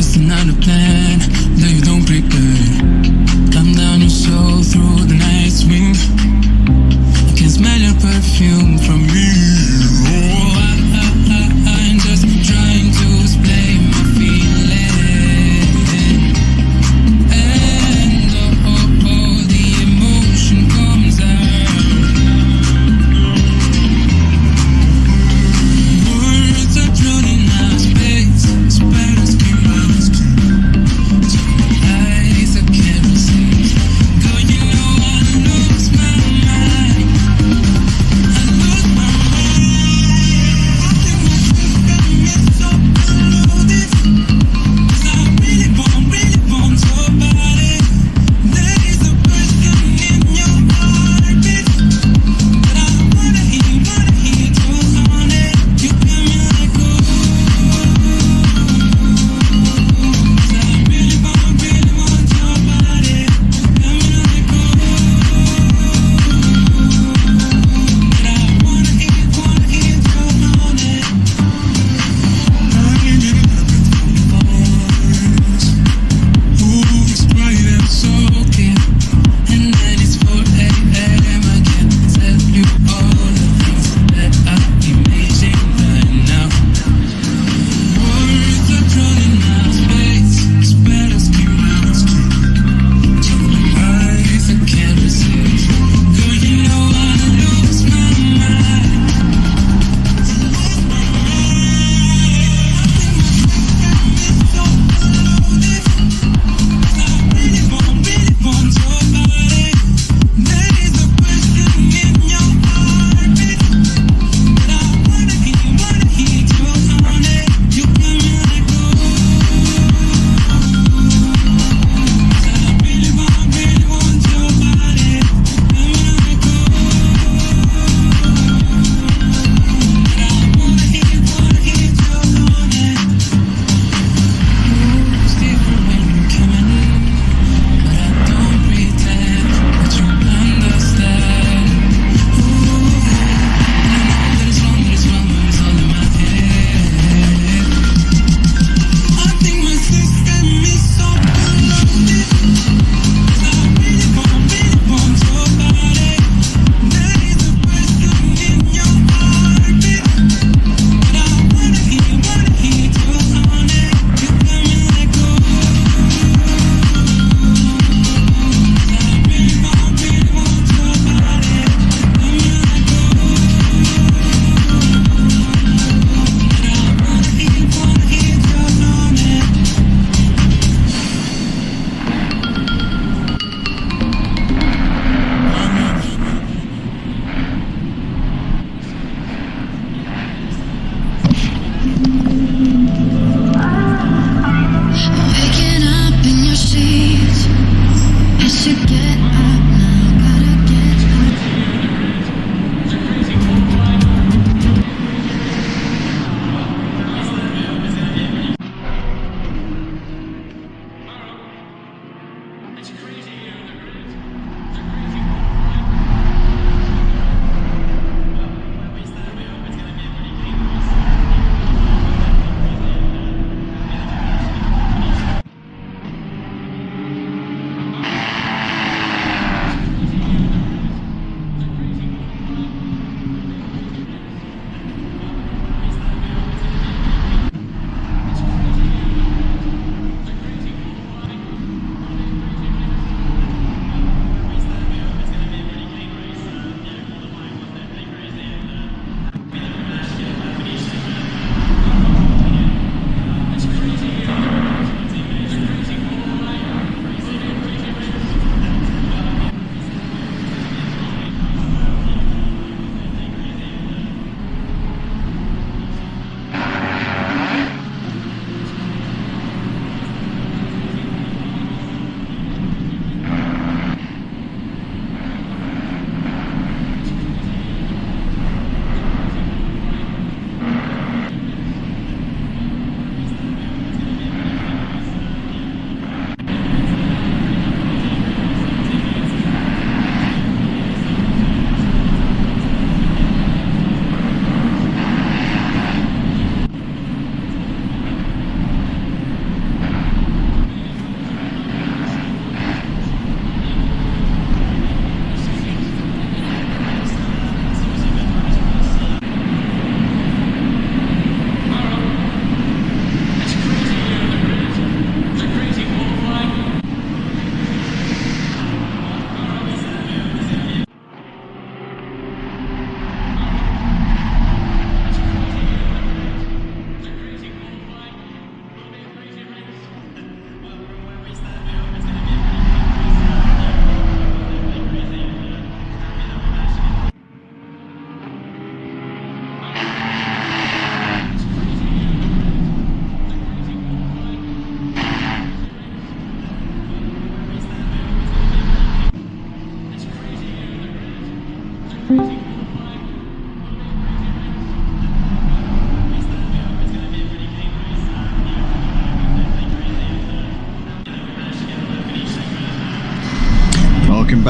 just another plan that you don't prepare. Calm down your soul through the night's wind. I can smell your perfume from me. Oh, I'm just trying to explain my feeling. And the emotion comes out. Words are floating out of space. Spiders keep us. So eyes are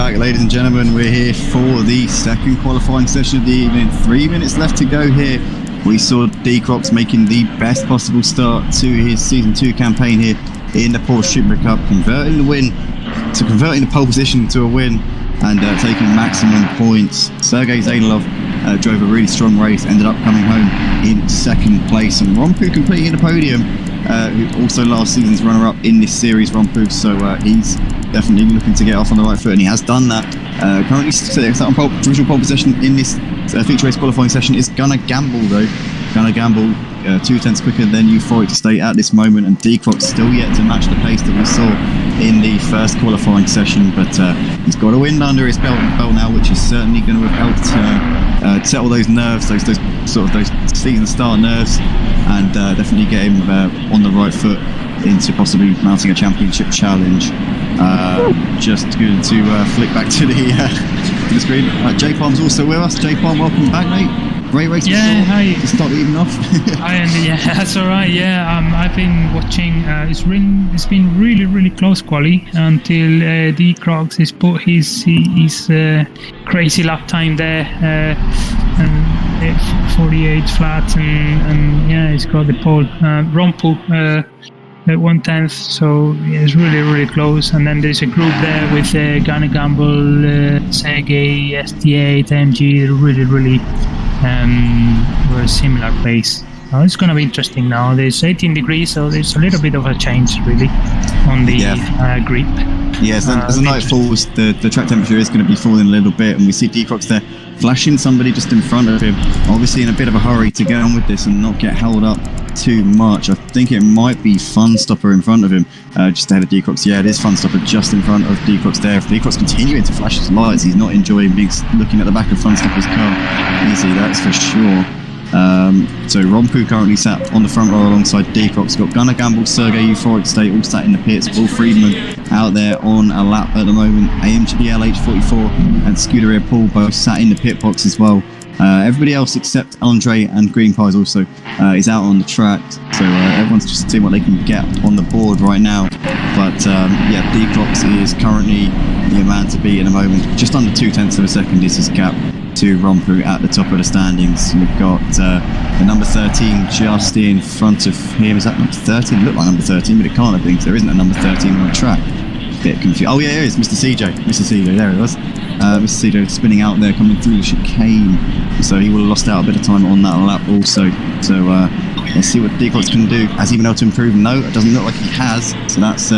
back, ladies and gentlemen. We're here for the second qualifying session of the evening. 3 minutes left to go here. We saw D-Crocs making the best possible start to his Season 2 campaign here in the Porsche Supercup, converting the pole position to a win and taking maximum points. Sergey Zeynalov drove a really strong race, ended up coming home in second place, and Rommpu completing the podium, who also last season's runner-up in this series, Rommpu, so he's definitely looking to get off on the right foot, and he has done that. Currently sat on provisional pole position in this feature race qualifying session is Gonna Gamble, though. Gonna Gamble 2/10 quicker than Euphoric State at this moment, and D-Croc still yet to match the pace that we saw in the first qualifying session, but he's got a win under his belt now, which is certainly going to have helped settle those nerves, those season start nerves, and definitely get him on the right foot into possibly mounting a championship challenge. Just going to flick back to the screen. Jay Palm's also with us. Jay Palm, welcome back, mate. Great race hi. to start the evening off. Yeah, that's all right. Yeah, I've been watching. It's been really close quali until D-Crocs has put his crazy lap time there, and 48 flat, and yeah, he's got the pole. Rommpu at 1/10, so yeah, it's really close. And then there's a group there with Gonna Gamble, Sergey, ST8, MG, really very similar pace. It's going to be interesting now. There's 18 degrees, so there's a little bit of a change really on the grip. Yes, as the night falls, the track temperature is going to be falling a little bit, and we see D-Crocs there flashing somebody just in front of him, obviously in a bit of a hurry to get on with this and not get held up too much. I think it might be Funstopper in front of him, just ahead of D-Crocs. Yeah, it is Funstopper just in front of D-Crocs there. If D-Crocs continuing to flash his lights, he's not enjoying looking at the back of Funstopper's car. Easy, that's for sure. So Rommpu currently sat on the front row alongside D-Crocs. Got Gonna Gamble, Sergey, Euphoric State all sat in the pits. Will Friedman out there on a lap at the moment. AMG LH44 and Scuderia Paul both sat in the pit box as well. Everybody else except Andre and Green Pies also is out on the track. So everyone's just seeing what they can get on the board right now. But D-Crocs is currently the man to beat in a moment. Just under 0.2 of a second is his gap to Rommpu at the top of the standings. We've got the number 13 just in front of him. Is that number 13? It looked like number 13, but it can't have been because there isn't a number 13 on the track. Bit confused. Oh yeah, it is Mr. CJ. Mr. CJ, there it was. Mr. CJ spinning out there, coming through the chicane. So he will have lost out a bit of time on that lap also. So let's see what D-Crocs can do. Has he been able to improve? No, it doesn't look like he has. So that's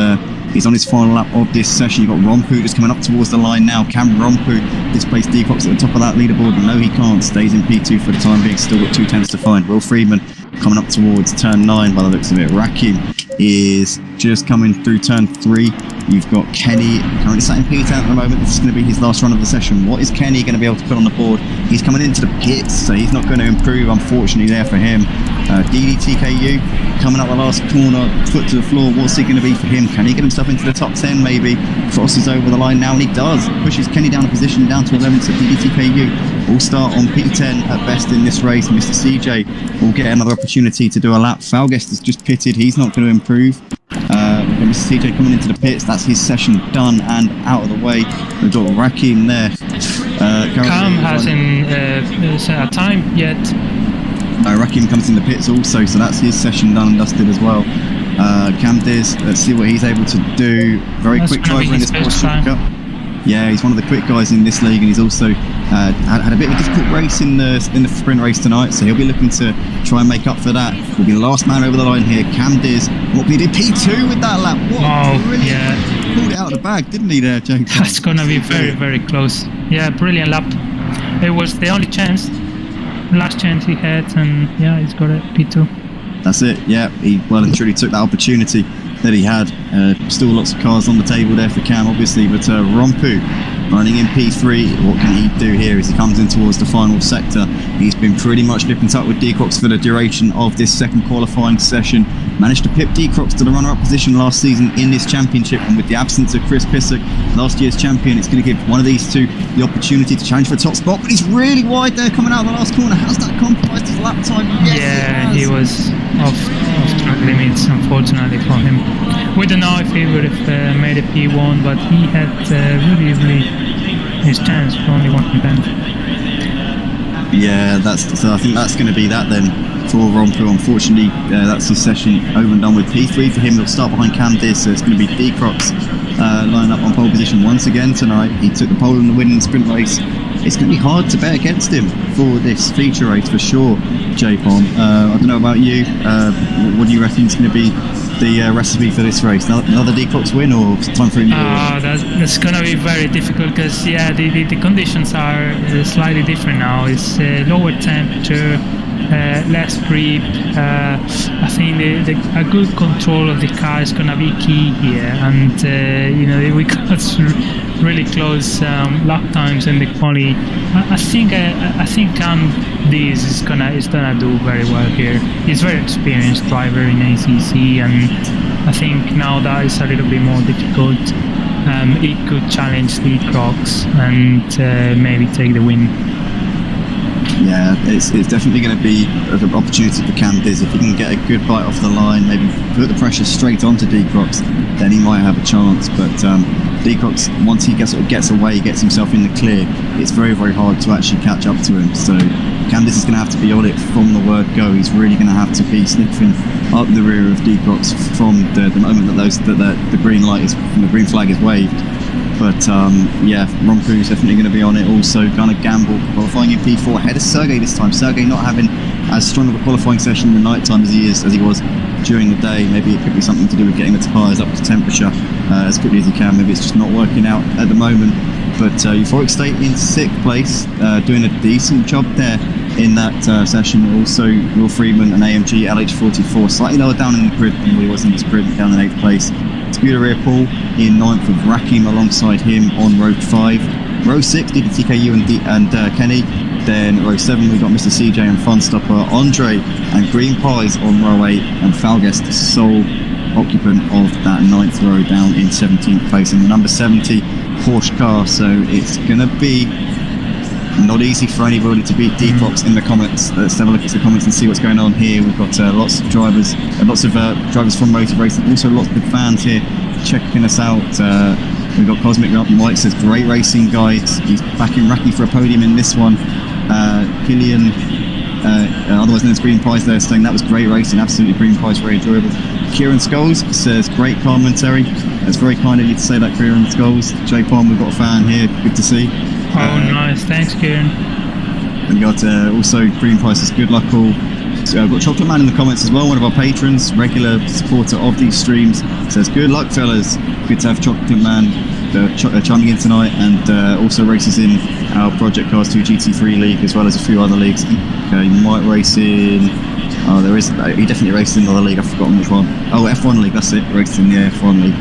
he's on his final lap of this session. You've got Rommpu just coming up towards the line now. Can Rommpu displace D-Crocs at the top of that leaderboard? No, he can't. Stays in P2 for the time being. Still got 0.2 to find. Will Friedman coming up towards turn 9 by the looks of it. Rakim is just coming through turn 3. You've got Kenny currently sat in P10 at the moment. This is going to be his last run of the session. What is Kenny going to be able to put on the board? He's coming into the pits, so he's not going to improve, unfortunately, there for him. DDTKU coming up the last corner, foot to the floor. What's it going to be for him? Can he get himself into the top 10 maybe? Crosses over the line now, and he does. Pushes Kenny down a position, down to 11th. So DDTKU will start on P10 at best in this race. Mr. CJ will get another opportunity to do a lap. Falguest has just pitted. He's not going to improve. We've got Mr. CJ coming into the pits. That's his session done and out of the way. We've got Rakim there. Cam hasn't set a time yet. Rakim comes in the pits also, so that's his session done and dusted as well. Cam Diz, let's see what he's able to do. Very quick driver in this Porsche Supercup. Yeah, he's one of the quick guys in this league, and he's also had a bit of a difficult race in the sprint race tonight, so he'll be looking to try and make up for that. Will be the last man over the line here. Cam Diz, what can he do? P2 with that lap. What? Brilliant. Yeah. Pulled it out of the bag, didn't he there, Jake? That's going to be very close. Yeah, brilliant lap. It was the only chance, last chance he had, and yeah, he's got a P2. That's it, yeah. He well and truly took that opportunity that he had. Still lots of cars on the table there for Cam, obviously, but Rommpu running in P3. What can he do here as he comes in towards the final sector? He's been pretty much nip and tuck with D-Crocs for the duration of this second qualifying session. Managed to pip D-Crocs to the runner-up position last season in this championship, and with the absence of Chris Pissock, last year's champion, it's going to give one of these two the opportunity to challenge for the top spot. But he's really wide there coming out of the last corner. Has that compromised his lap time? Yes, yeah, he was off track limits, unfortunately for him. We don't know if he would have made a P1, but he had really his chance. Only 1 in 10. Yeah, I think that's going to be that then for Rommpu. Unfortunately, that's his session over and done with. P3 for him. He'll start behind Cam Diss, so it's going to be D-Crocs lining up on pole position once again tonight. He took the pole in the winning sprint race. It's going to be hard to bet against him for this feature race for sure, J-Pom. I don't know about you. What do you reckon is going to be the recipe for this race? Another D-Crocs win, or time for him? That's going to be very difficult because the conditions are slightly different now. It's lower temperature, less grip. I think a good control of the car is going to be key here, and we got really close lap times in the quali. I think Cam Diss is gonna do very well here. He's a very experienced driver in ACC, and I think now that it's a little bit more difficult, he could challenge the Crocs and maybe take the win. Yeah, it's definitely going to be an opportunity for Cam Diss. If he can get a good bite off the line, maybe put the pressure straight onto D-Crocs, then he might have a chance. But D-Crocs, once he gets away, gets himself in the clear, it's very, very hard to actually catch up to him. So Cam Diss is going to have to be on it from the word go. He's really going to have to be sniffing up the rear of D-Crocs from the moment that the green light is, the green flag is waved. But Rommpu is definitely going to be on it. Also going to gamble, qualifying in P4 ahead of Sergey this time. Sergey not having as strong of a qualifying session in the night time as he was during the day. Maybe it could be something to do with getting the tyres up to temperature as quickly as he can. Maybe it's just not working out at the moment. But Euphoric State in 6th place, doing a decent job there in that session. Also Will Friedman and AMG LH44 slightly lower down in the grid than he was in the sprint, down in 8th place. Scuderia Paul in 9th with Rakim alongside him on row 5. Row 6, DDTKU and Kenny. Then row 7, we've got Mr. CJ and Funstopper, Andre and Green Pies on row 8, and Falguest, the sole occupant of that 9th row, down in 17th place in the number 70 Porsche car. So it's going to be not easy for anybody to beat D-Crocs in the comments. Let's have a look at the comments and see what's going on here. We've got lots of drivers from Motor Racing, also lots of fans here checking us out. We've got Cosmic White says, great racing guys. He's backing Raki for a podium in this one. Killian, otherwise known as Green Pies, there saying that was great racing, absolutely. Green Pies, very enjoyable. Kieran Scholes says, great commentary. That's very kind of you to say that, Kieran Scholes. J-Pom, we've got a fan here, good to see. Oh, nice. Thanks, Kieran. And got also Green Pies says, good luck all. So I've got Chocolate Man in the comments as well, one of our patrons, regular supporter of these streams, says, good luck, fellas. Good to have Chocolate Man chiming in tonight, and also races in our Project Cars 2 GT3 league, as well as a few other leagues. Okay, you might race in... Oh, he definitely races in another league, I've forgotten which one. Oh, F1 league, that's it, races in the F1 league.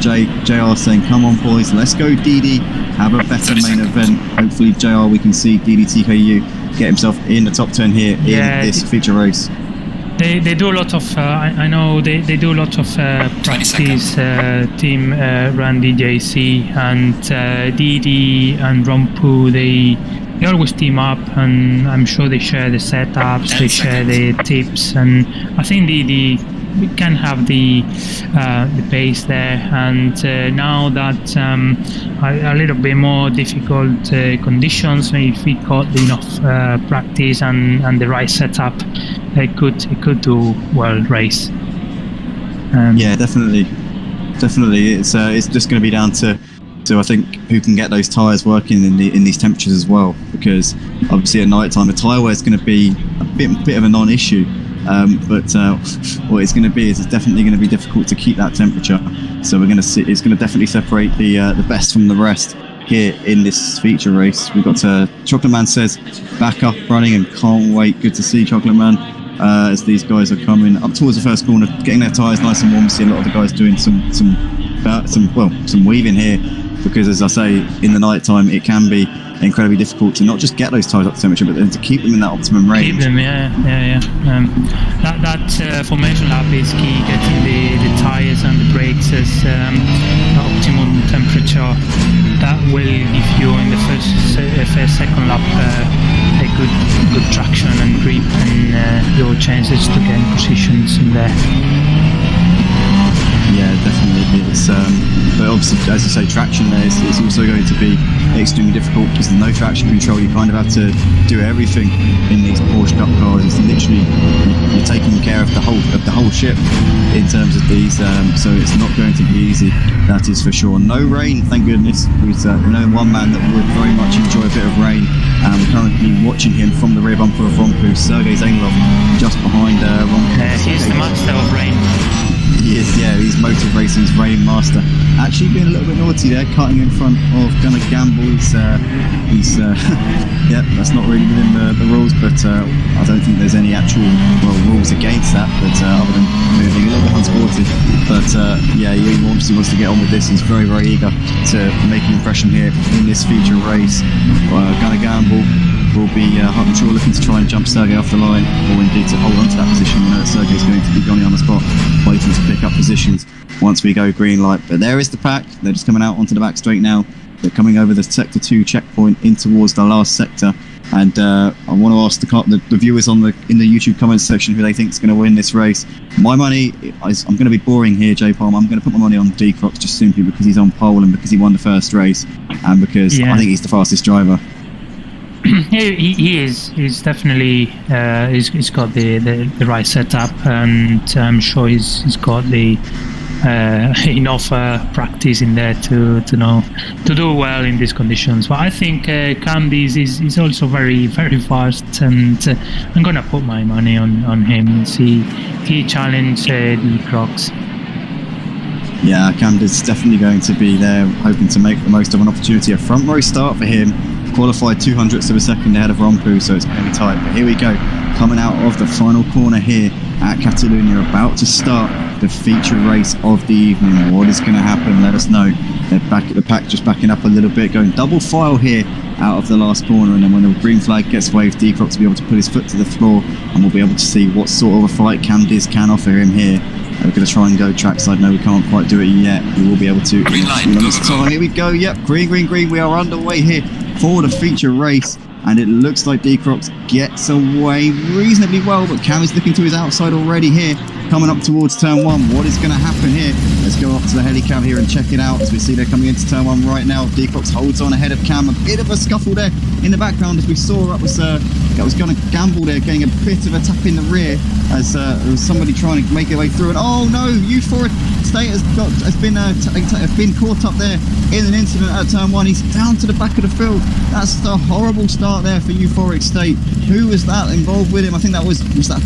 JR saying, come on boys, let's go DD, have a better main event. Hopefully JR, we can see DDTKU get himself in the top 10 here in this feature race. They do a lot of I know they do a lot of practice team run DJC, and DD and Rommpu, they always team up, and I'm sure they share the setups, they share the tips, and I think we can have the pace there. And now that a little bit more difficult conditions, if we got enough practice and the right setup, it could do well race. Yeah, definitely. It's just going to be down to I think who can get those tyres working in these temperatures as well, because obviously at night time the tyre wear is going to be a bit of a non-issue. But what it's going to be is it's definitely going to be difficult to keep that temperature. So we're going to see it's going to definitely separate the best from the rest here in this feature race. We've got Chocolate Man says back up running and can't wait. Good to see Chocolate Man as these guys are coming up towards the first corner, getting their tyres nice and warm. We see a lot of the guys doing some weaving here, because as I say, in the night time it can be incredibly difficult to not just get those tyres up to temperature, but then to keep them in that optimum range. Keep them, yeah. That formation lap is key, getting the tyres and the brakes as optimum temperature. That will give you in the second lap a good traction and grip, and your chances to gain positions in there. Yeah, definitely. It's but obviously, as you say, traction there is also going to be extremely difficult because there's no traction control. You kind of have to do everything in these Porsche Cup cars. It's literally you're taking care of the whole ship in terms of these. So it's not going to be easy. That is for sure. No rain, thank goodness. We know one man that would very much enjoy a bit of rain. We're currently watching him from the rear bumper of Rommpu, Sergey Zeynalov, just behind Rommpu. He's the master of rain. He is, yeah, he's motor racing's rain master. Actually being a little bit naughty there, cutting in front of Gonna Gamble. He's yeah, that's not really within the rules, but I don't think there's any actual rules against that, but other than moving a little bit unsported. But yeah, he obviously wants to get on with this. He's very, very eager to make an impression here in this feature race. Gonna Gamble will be, I'm sure, looking to try and jump Sergey off the line, or indeed to hold on to that position. We know that Sergey's going to be Johnny on the spot, waiting to pick up positions once we go green light. But there is the pack. They're just coming out onto the back straight now. They're coming over the sector 2 checkpoint in towards the last sector. And I want to ask the viewers in the YouTube comments section who they think is going to win this race. My money, I'm going to be boring here, J Palm. I'm going to put my money on D-Crocs just simply because he's on pole and because he won the first race, and because I think he's the fastest driver. He is. He's definitely. He's got the right setup, and I'm sure he's got the enough practice in there to know to do well in these conditions. But I think Candice is also very, very fast, and I'm gonna put my money on him and see he challenge the Crocs. Yeah, Candice definitely going to be there, hoping to make the most of an opportunity. A front row start for him. Qualified 200ths of a second ahead of Rommpu, so it's going to be tight. But here we go, coming out of the final corner here at Catalunya, about to start the feature race of the evening. What is going to happen? Let us know. They're back at the pack, just backing up a little bit, going double file here out of the last corner, and then when the green flag gets waved, D-Crocs will be able to put his foot to the floor, and we'll be able to see what sort of a fight Candice can offer him here. We're going to try and go trackside. No, we can't quite do it yet. We will be able to. Green light, go. Here we go. Yep, green. We are underway here for the feature race, and it looks like D-Crocs gets away reasonably well, but Cam is looking to his outside already here, coming up towards turn 1. What is going to happen here? Let's go up to the helicam here and check it out as we see they're coming into turn 1 right now. D-Crocs holds on ahead of Cam. A bit of a scuffle there in the background as we saw that was going to gamble there, getting a bit of a tap in the rear as there was somebody trying to make their way through. And oh no, Euphoric State has been caught up there in an incident at turn 1. He's down to the back of the field. That's a horrible start there for Euphoric State. Who was that involved with him? I think that was that.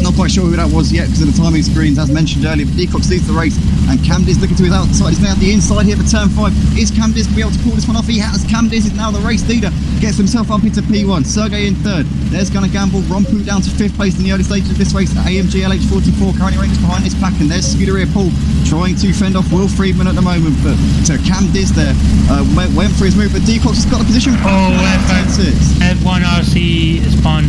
Not quite sure who that was yet because of the timing screens, as mentioned earlier. But D-Crocs leads the race, and Candice looking to his outside. He's now at the inside here for turn 5. Is Candice going to be able to pull this one off? He has. Candice is now the race leader, gets himself up into P1. Sergey in 3rd. There's Gonna Gamble. Rommpu down to 5th place in the early stages of this race. AMG LH44 currently ranks behind this pack, and there's Scuderia Paul trying to fend off Will Friedman at the moment. But Candice there went for his move, but D-Crocs has got the position. F1 RC spawn.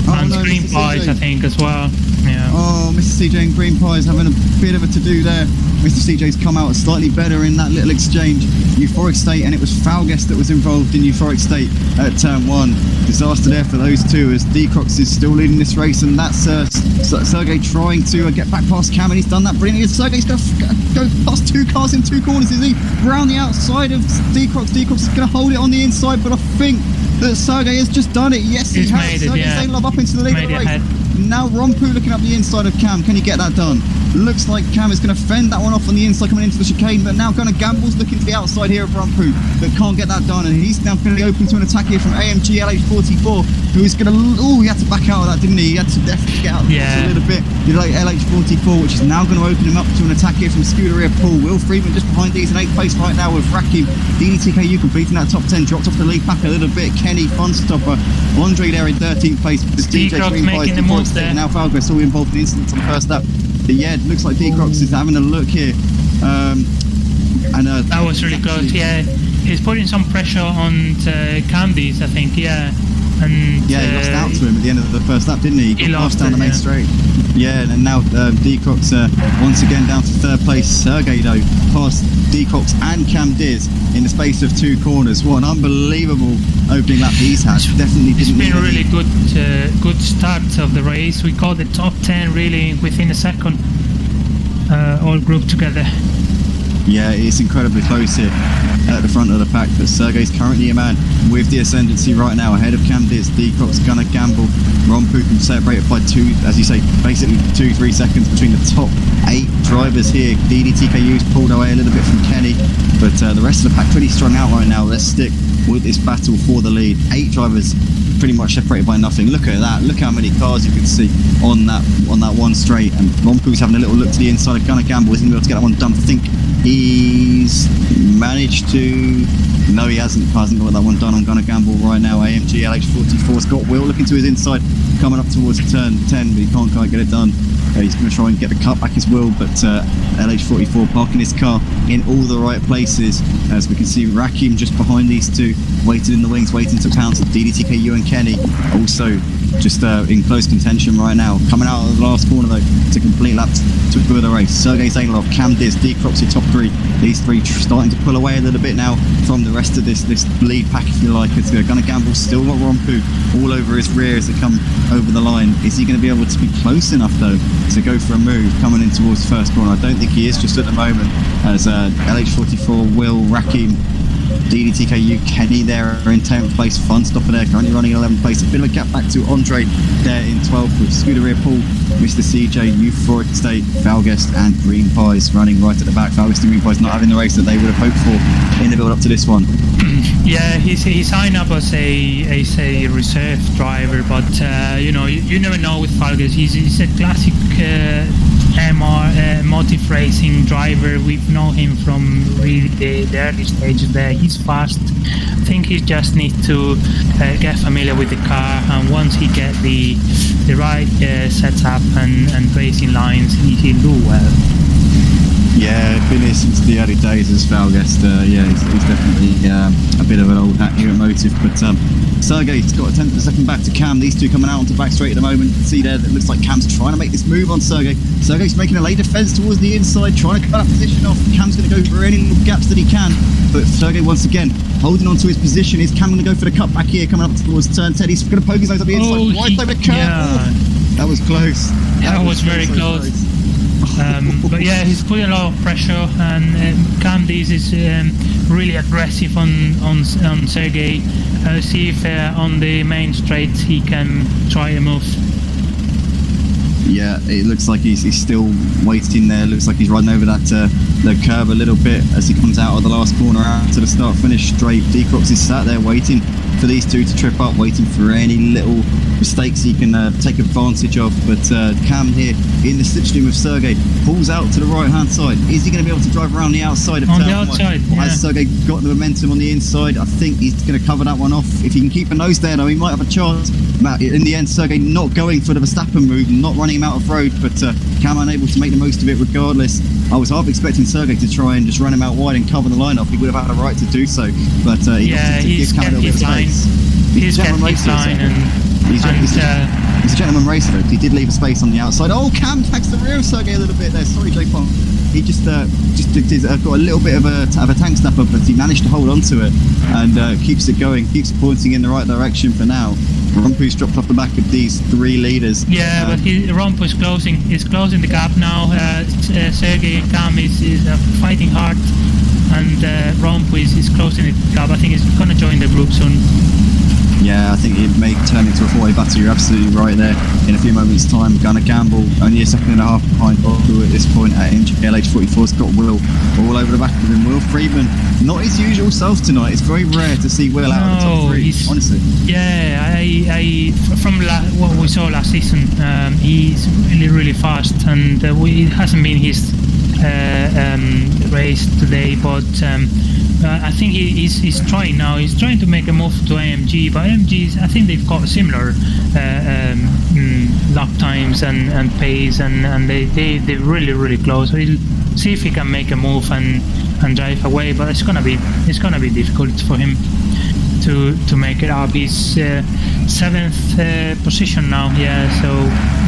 And no, green pies, I think, as well. Yeah. Oh, Mr. CJ and green pies having a bit of a to-do there. Mr. CJ's come out slightly better in that little exchange. Euphoric State, and it was Falguest that was involved in Euphoric State at turn 1. Disaster there for those two, as D-Crocs is still leading this race, and that's Sergey trying to get back past Cam, and he's done that brilliantly. Sergey's going to go past 2 cars in 2 corners, is he? Around the outside of D-Crocs. D-Crocs is going to hold it on the inside, but I think that Sergey has just done it. Yes, he has. Sergey Zeynalov up into the lead of the race. Now Rommpu looking up the inside of Cam. Can he get that done? Looks like Cam is going to fend that one off on the inside coming into the chicane, but now Gonna Gamble's looking to the outside here of Rommpu, but can't get that done, and he's now going to be open to an attack here from AMG LH44, who's going to... Oh, he had to back out of that, didn't he? He had to definitely get out a little bit. Like LH44, which is now going to open him up to an attack here from Scuderia Paul. Will Friedman just behind these in 8th place right now with Rakim. DDTKU completing that top 10, dropped off the lead back a little bit. Kenny Funstopper, Andre there in 13th place. DJ Green making the moves there. Now Falguest all involved in the incidents on the first lap. But yeah, it looks like D-Crocs is having a look here. That was really close, yeah. He's putting some pressure on Candice, I think, yeah. And yeah, he lost out to him at the end of the first lap, didn't he? He got lost down the main straight. Yeah, and now D-Crocs once again down to 3rd place. Sergey, though, past D-Crocs and Candice in the space of 2 corners. What an unbelievable opening lap he's had. Definitely didn't. It's been a really good start of the race. We got the top 10 really within a second. all grouped together. Yeah, it's incredibly close here at the front of the pack, but Sergey's currently a man with the ascendancy right now, ahead of Cam Diz, Decock's gonna gamble. Rommpu can separated by 2, as you say, basically 2-3 seconds between the top 8 drivers here. DDTKU's pulled away a little bit from Kenny, but the rest of the pack pretty strung out right now. Let's stick with this battle for the lead. 8 drivers pretty much separated by nothing. Look at that, look how many cars you can see on that one straight, and Rommpu's having a little look to the inside of Gunnar Gamble. Isn't he able to get that one done? I think he's managed to... No, he hasn't got that one done on Gunnar Gamble right now. AMG LH44's got Will looking to his inside, coming up towards turn 10, but he can't quite get it done. He's going to try and get the cut back as well, but LH44 parking his car in all the right places. As we can see, Rakim just behind these two, waiting in the wings, waiting to pounce. DDTKU and Kenny also just in close contention right now. Coming out of the last corner though to complete laps to the race. Sergey Zeynalov, Cam Diz, D-Croxy top 3. These 3 starting to pull away a little bit now from the rest of this lead pack, if you like. It's Gunnar Gamble still got Rommpu all over his rear as they come over the line. Is he going to be able to be close enough though to go for a move coming in towards the first corner? I don't think he is just at the moment, as LH44, Will, Rakim, DDTKU, Kenny there are in 10th place. Fun stopper there, currently running in 11th place. A bit of a gap back to Andre there in 12th with Scuderia Paul, Mr. CJ, Euphoric State, Valguest and Green Pies running right at the back. Valguest and Green Pies not having the race that they would have hoped for in the build up to this one. Yeah, he signed up as a reserve driver, but you never know with Valguest. He's a classic motive racing driver. We've known him from really the early stages there. He's fast. I think he just needs to get familiar with the car, and once he get the right setup and racing lines, he'll do well. Yeah, been here since the early days as Valguest. He's definitely a bit of an old hat here at Motive. But Sergey's got a 10th of a second back to Cam. These two coming out onto back straight at the moment. You can see there that it looks like Cam's trying to make this move on Sergey. Sergey's making a late defence towards the inside, trying to cut that position off. Cam's going to go for any little gaps that he can. But Sergey once again holding on to his position. Is Cam going to go for the cut back here, coming up towards turn 10? He's going to poke his nose up the inside, right over the curve. Yeah. That was close. That was very close. But yeah, he's putting a lot of pressure, and Cam Diz is really aggressive on Sergey. See if on the main straight he can try a move. Yeah, it looks like he's still waiting there. Looks like he's running over that the curb a little bit as he comes out of the last corner out to the start-finish straight. D-Crox is sat there waiting for these two to trip up, waiting for any little mistakes he can take advantage of. But Cam here in the slipstream of Sergey pulls out to the right-hand side. Is he going to be able to drive around the outside of turn 1? On the outside, yeah. Has Sergey got the momentum on the inside? I think he's going to cover that one off. If he can keep a nose there, though, he might have a chance. In the end, Sergey not going for the Verstappen move, not running him out of road, but Cam unable to make the most of it regardless. I was half expecting Sergey to try and just run him out wide and cover the line off. He would have had a right to do so, but he's kept his line. He's kept his line, he's a gentleman racer. He did leave a space on the outside. Oh, Cam tags the rear of Sergey a little bit there. Sorry, J Pong. He just got a little bit of a tank snapper, but he managed to hold on to it and keeps it going, keeps pointing in the right direction for now. Rommpu's dropped off the back of these 3 leaders. Yeah, but Rommpu's closing the gap now. Sergey and Cam is fighting hard, and Rommpu is closing the gap. I think he's going to join the group soon. Yeah, I think it may turn into a 4-way battle. You're absolutely right there. In a few moments' time, Gunnar Gamble only a second and a half behind Rommpu at this point at LH44's got Will all over the back of him. Will Friedman, not his usual self tonight. It's very rare to see Will out of the top 3, honestly. Yeah, from what we saw last season, he's really fast, and it hasn't been his race today, but I think he's trying now. He's trying to make a move to AMG, but AMG, I think they've got similar lap times and pace, and they're really close. So he'll see if he can make a move and drive away, but it's gonna be difficult for him to make it up. He's 7th position now. Yeah, so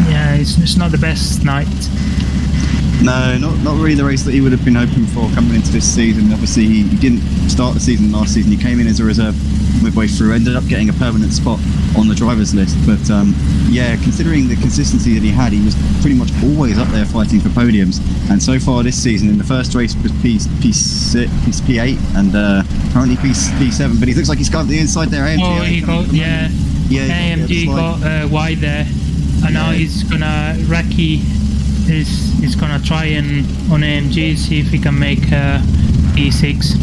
yeah, it's not the best night. No, not really the race that he would have been hoping for coming into this season. Obviously, he didn't start the season last season. He came in as a reserve midway through, ended up getting a permanent spot on the drivers list. But yeah, considering the consistency that he had, he was pretty much always up there fighting for podiums. And so far this season, in the first race was P8 and currently P7. But he looks like he's got the inside there. AMG AMG got wide there, and now he's gonna Raki is gonna try and on AMG see if he can make E6.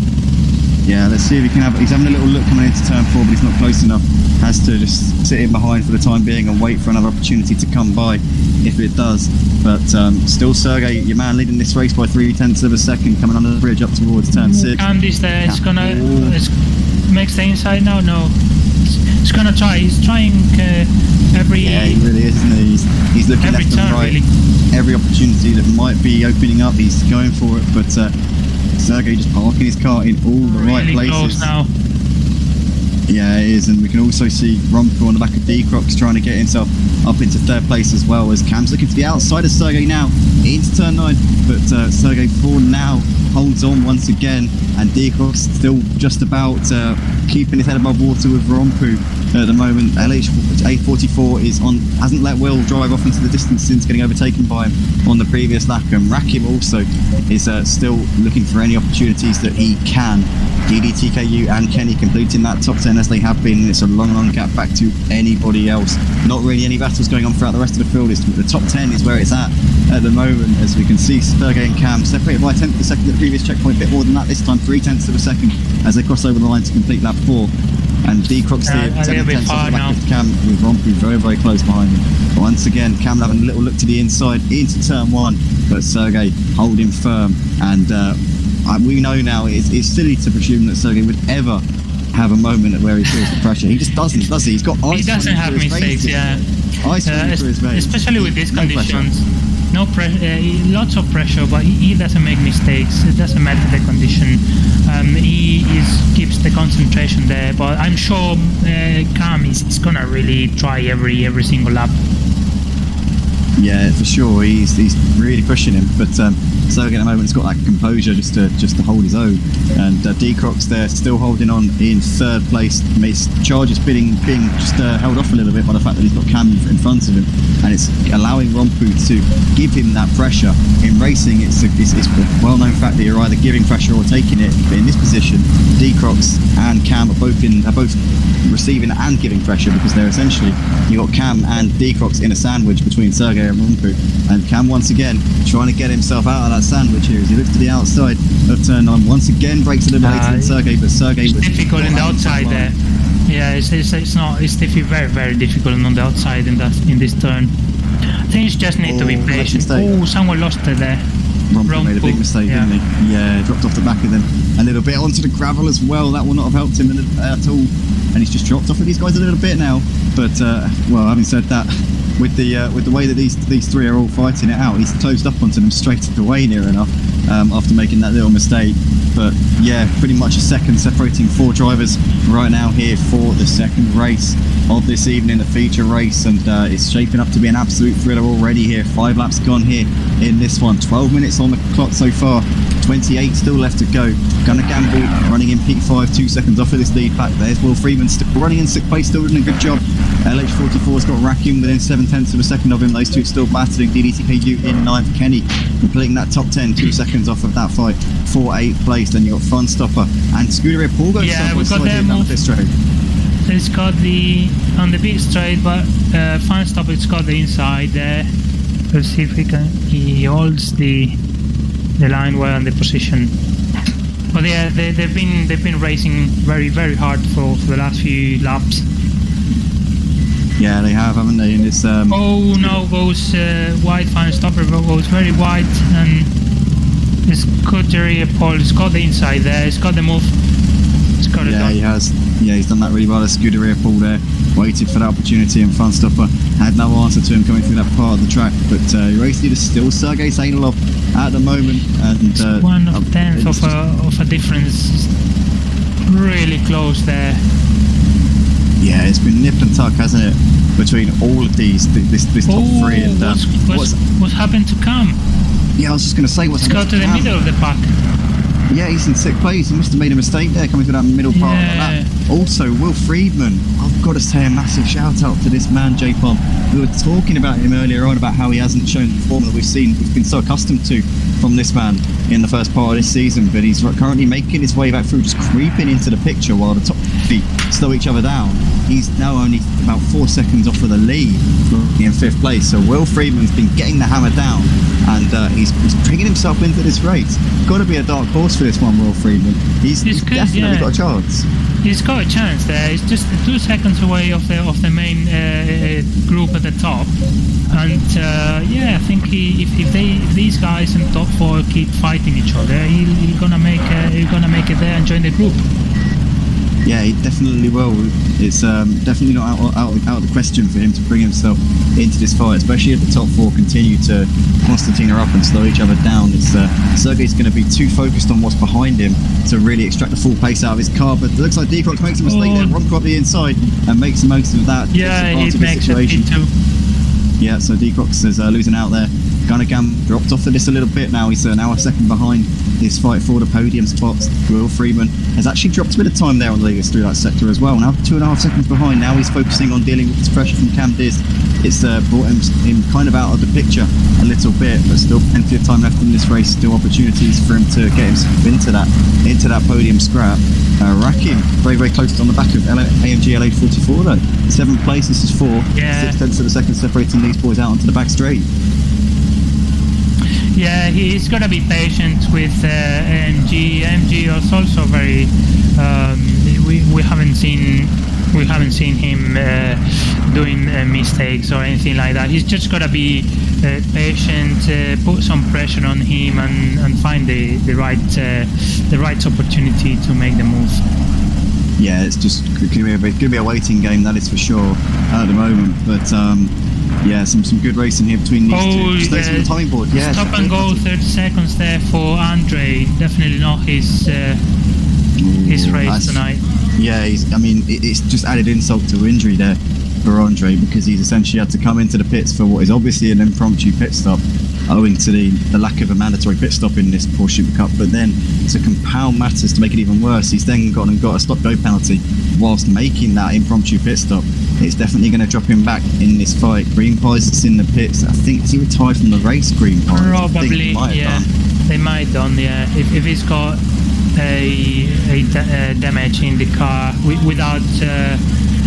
Yeah, let's see if he can have. He's having a little look coming into turn 4, but he's not close enough. Has to just sit in behind for the time being and wait for another opportunity to come by if it does. But still, Sergey, your man, leading this race by 0.3 of a second, coming under the bridge up towards turn 6. Andy's there. It's gonna makes the inside now. No, it's gonna try. He's trying every. Yeah, he really is, isn't he? He's looking every left turn, and right. really. Every opportunity that might be opening up, he's going for it. But Sergey just parking his car in all the right really places. Close now. Yeah, it is, and we can also see Rommpu on the back of D-Crocs trying to get himself up into third place as well, as Cam's looking to the outside of Sergey now into turn 9, but Sergey for now holds on once again, and D-Crocs still just about keeping his head above water with Rommpu at the moment. A44 is on, hasn't let Will drive off into the distance since getting overtaken by him on the previous lap, and Rakim also is still looking for any opportunities that he can. DDTKU and Kenny completing that top 10 as they have been. It's a long gap back to anybody else. Not really any battles going on throughout the rest of the field. The top 10 is where it's at the moment, as we can see Sergey and Cam separated by 1/10 of a second at the previous checkpoint, a bit more than that this time, 0.3 of a second as they cross over the line to complete lap 4. And D-Crocs here, 7/10 off the back of Cam, with Rommpu very close behind him. But once again, Cam having a little look to the inside into turn 1, but Sergey holding firm. And we know now it's silly to presume that Sergey would ever have a moment where he feels the pressure. He just doesn't, does he? He's got ice. He doesn't have mistakes, yeah. Ice for his veins. Especially with these conditions. No pressure, lots of pressure, but he doesn't make mistakes. It doesn't matter the condition. He keeps the concentration there. But I'm sure Cam is gonna really try every single lap. Yeah, for sure. He's really pushing him, but Sergey at the moment has got that composure just to hold his own. And D-Crocs there still holding on in third place. His charge is being just held off a little bit by the fact that he's got Cam in front of him, and it's allowing Rommpu to give him that pressure. In racing, it's a well-known fact that you're either giving pressure or taking it. But in this position, D-Crocs and Cam are both receiving and giving pressure, because they're essentially, you got Cam and D-Crocs in a sandwich between Sergey and Rommpu, and Cam once again trying to get himself out of that sandwich here as he looks to the outside of turn 9. Once again breaks a little later than Sergey, but Sergey it's was difficult in the outside there. Yeah, it's very difficult on the outside in this turn. Things just need to be patient. Oh, someone lost it there. Rommpu made a big mistake, didn't he? Yeah, dropped off the back of them a little bit onto the gravel as well. That will not have helped him at all, and he's just dropped off with these guys a little bit now. But well, having said that, with the way that these three are all fighting it out, he's closed up onto them straight away near enough after making that little mistake. But yeah, pretty much a second separating 4 drivers right now here for the second race of this evening, the feature race, and it's shaping up to be an absolute thriller already here. 5 laps gone here in this one, 12 minutes on the clock so far, 28 still left to go. Gunnar Gamble running in P5, 2 seconds off of this lead pack. There's Will Freeman still running in 6th place, still doing a good job. LH44's got Rakim within 7/10 of a second of him. Those two still battling. DDTKU in 9th. Kenny completing that top 10, 2 seconds off of that fight for 8th place. Then you got Fun Stopper and Scuderia Paul goes we've got them down the pit straight. It's got on the big straight, but Fun Stopper, it's got the inside there. Let's see if he holds the line well on the position. But yeah, they've been racing very hard for the last few laps. Yeah, they have, haven't they? In this. Oh no, goes wide. Fun Stopper goes very wide, and this Scuderia Paul has got the inside there. It's got the move. It's got it done. He has. Yeah, he's done that really well. The Scuderia Paul there waited for that opportunity, and Fun Stopper had no answer to him coming through that part of the track. But race leader still Sergey Zeynalov at the moment, and it's 1/10 of a difference. Really close there. Yeah, it's been nip and tuck, hasn't it, between all of this top 3. And what's happened to Cam? Yeah, I was just going to say, what's Let's go to the middle of the pack. Yeah, he's in 6th place. He must have made a mistake there coming to that middle part of that. Also, Will Friedman. I've got to say a massive shout out to this man, J-Pom. We were talking about him earlier on about how he hasn't shown the form that we've been so accustomed to from this man in the first part of this season, but he's currently making his way back through, just creeping into the picture while the top three slow each other down. He's now only about 4 seconds off of the lead in 5th place. So Will Friedman's been getting the hammer down, and he's bringing himself into this race. Got to be a dark horse for this one, Will Friedman. He's definitely got a chance. He's got a chance there. He's just 2 seconds away of the main group at the top, and I think if these guys in top 4 keep fighting each other, he's gonna make it there and join the group. Yeah, he definitely will. It's definitely not out of the question for him to bring himself into this fight, especially if the top 4 continue to Constantina up and slow each other down. It's Sergey's going to be too focused on what's behind him to really extract the full pace out of his car. But it looks like Decrox makes a mistake there. Rommpu up the inside and makes the most of that. Yeah, he makes it too. Yeah, so Decrox is losing out there. Gunningham dropped off of this a little bit now. He's now a second behind this fight for the podium spots. Will Freeman has actually dropped a bit of time there on the latest through that sector as well. Now 2.5 seconds behind. Now he's focusing on dealing with this pressure from Cam Diz. It's brought him kind of out of the picture a little bit, but still plenty of time left in this race. Still opportunities for him to get himself into that podium scrap. Rakim very, very close on the back of AMG LA44 though. 7th place, this is 4. 6/10 of a second separating these boys out onto the back straight. Yeah, he's gonna be patient with AMG. AMG is also very. We haven't seen him doing mistakes or anything like that. He's just gotta be patient, put some pressure on him, and find the right opportunity to make the move. Yeah, it's just going to be a waiting game, that is for sure at the moment. But yeah, some good racing here between these two. Just those on the timing board. Yeah, stop and go 30 seconds there for Andre. Definitely not his race tonight. Yeah, it's just added insult to injury there for Andre, because he's essentially had to come into the pits for what is obviously an impromptu pit stop, owing to the lack of a mandatory pit stop in this Porsche Supercup. But then to compound matters, to make it even worse, he's then got a stop-go penalty whilst making that impromptu pit stop. It's definitely going to drop him back in this fight. Green Pies is in the pits. I think, is he retired from the race, Green Pies? Probably, they might have done, yeah. If he's got a damage in the car without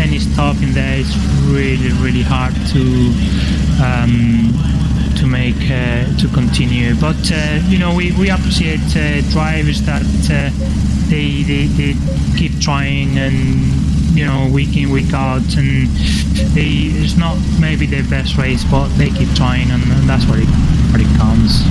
any stop in there, it's really, really hard to continue. But we appreciate drivers that they keep trying, and week in, week out, and it's not maybe their best race, but they keep trying, and that's what it counts.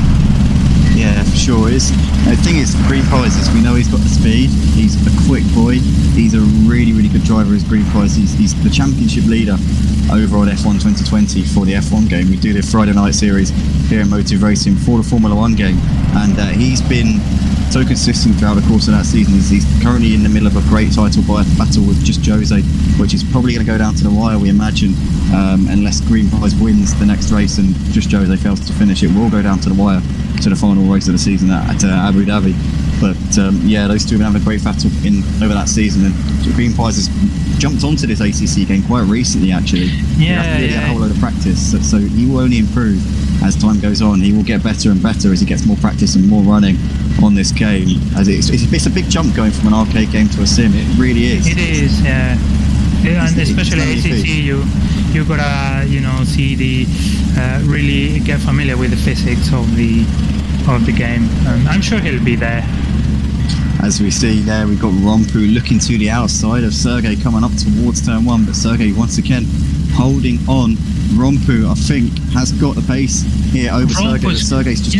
Yeah, for sure. The thing is, for Green Pies, we know he's got the speed. He's a quick boy. He's a really, really good driver as Green Pies. He's the championship leader over on F1 2020 for the F1 game. We do the Friday night series here in Motive Racing for the Formula 1 game, and he's been so consistent throughout the course of that season. He's currently in the middle of a great title battle with Just Jose, which is probably going to go down to the wire, we imagine, unless Green Pies wins the next race and Just Jose fails to finish. It will go down to the wire to the final race of the season at Abu Dhabi. But those two have been having a great battle over that season, and Green Pies has jumped onto this ACC game quite recently, actually. A whole load of practice, so he will only improve as time goes on. He will get better and better as he gets more practice and more running on this game. As it's a big jump going from an arcade game to a sim. It really is. It is, yeah. And especially ACC, you gotta see the really get familiar with the physics of the game, and I'm sure he'll be there. As we see there, we've got Rommpu looking to the outside of Sergey coming up towards turn 1, but Sergey once again holding on. Rommpu, I think, has got the pace here over Sergey. Sergey's just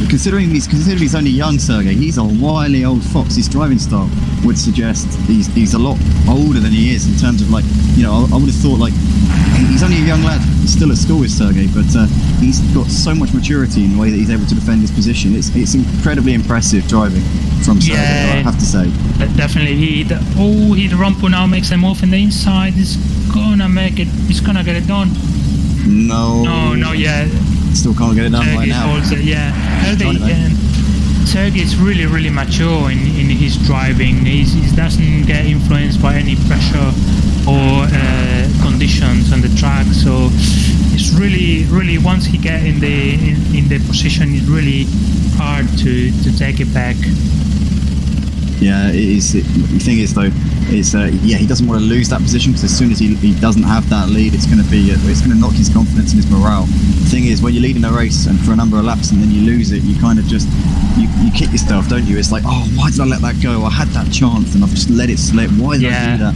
considering he's only young. Sergey, he's a wily old fox. His driving style would suggest he's a lot older than he is in terms of I would have thought he's only a young lad. He's still at school with Sergey, but he's got so much maturity in the way that he's able to defend his position. It's incredibly impressive driving from Sergey, I have to say. Definitely. The Rommpu now makes a move in the inside. He's gonna make it. He's gonna get it done. No, yeah. Still can't get it done right now. Sergey is really, really mature in his driving. He doesn't get influenced by any pressure or conditions on the track. So it's really once he get in the position, it's really hard to take it back. Yeah, it is. The thing is, though, is he doesn't want to lose that position, because as soon as he doesn't have that lead, it's going to knock his confidence and his morale. The thing is, when you're leading a race and for a number of laps and then you lose it, you kind of just you kick yourself, don't you? It's like, oh, why did I let that go? I had that chance and I've just let it slip. Why did I do that?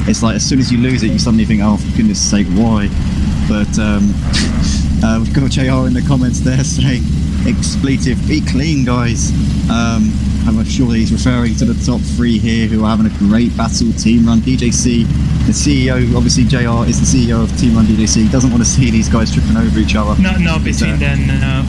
It's like, as soon as you lose it, you suddenly think, oh, for goodness sake, why? But we've got JR in the comments there saying, expletive, be clean, guys. I'm sure he's referring to the top three here, who are having a great battle. Team Run DJC, the CEO, obviously JR is the CEO of Team Run DJC. He doesn't want to see these guys tripping over each other. No, between them, no.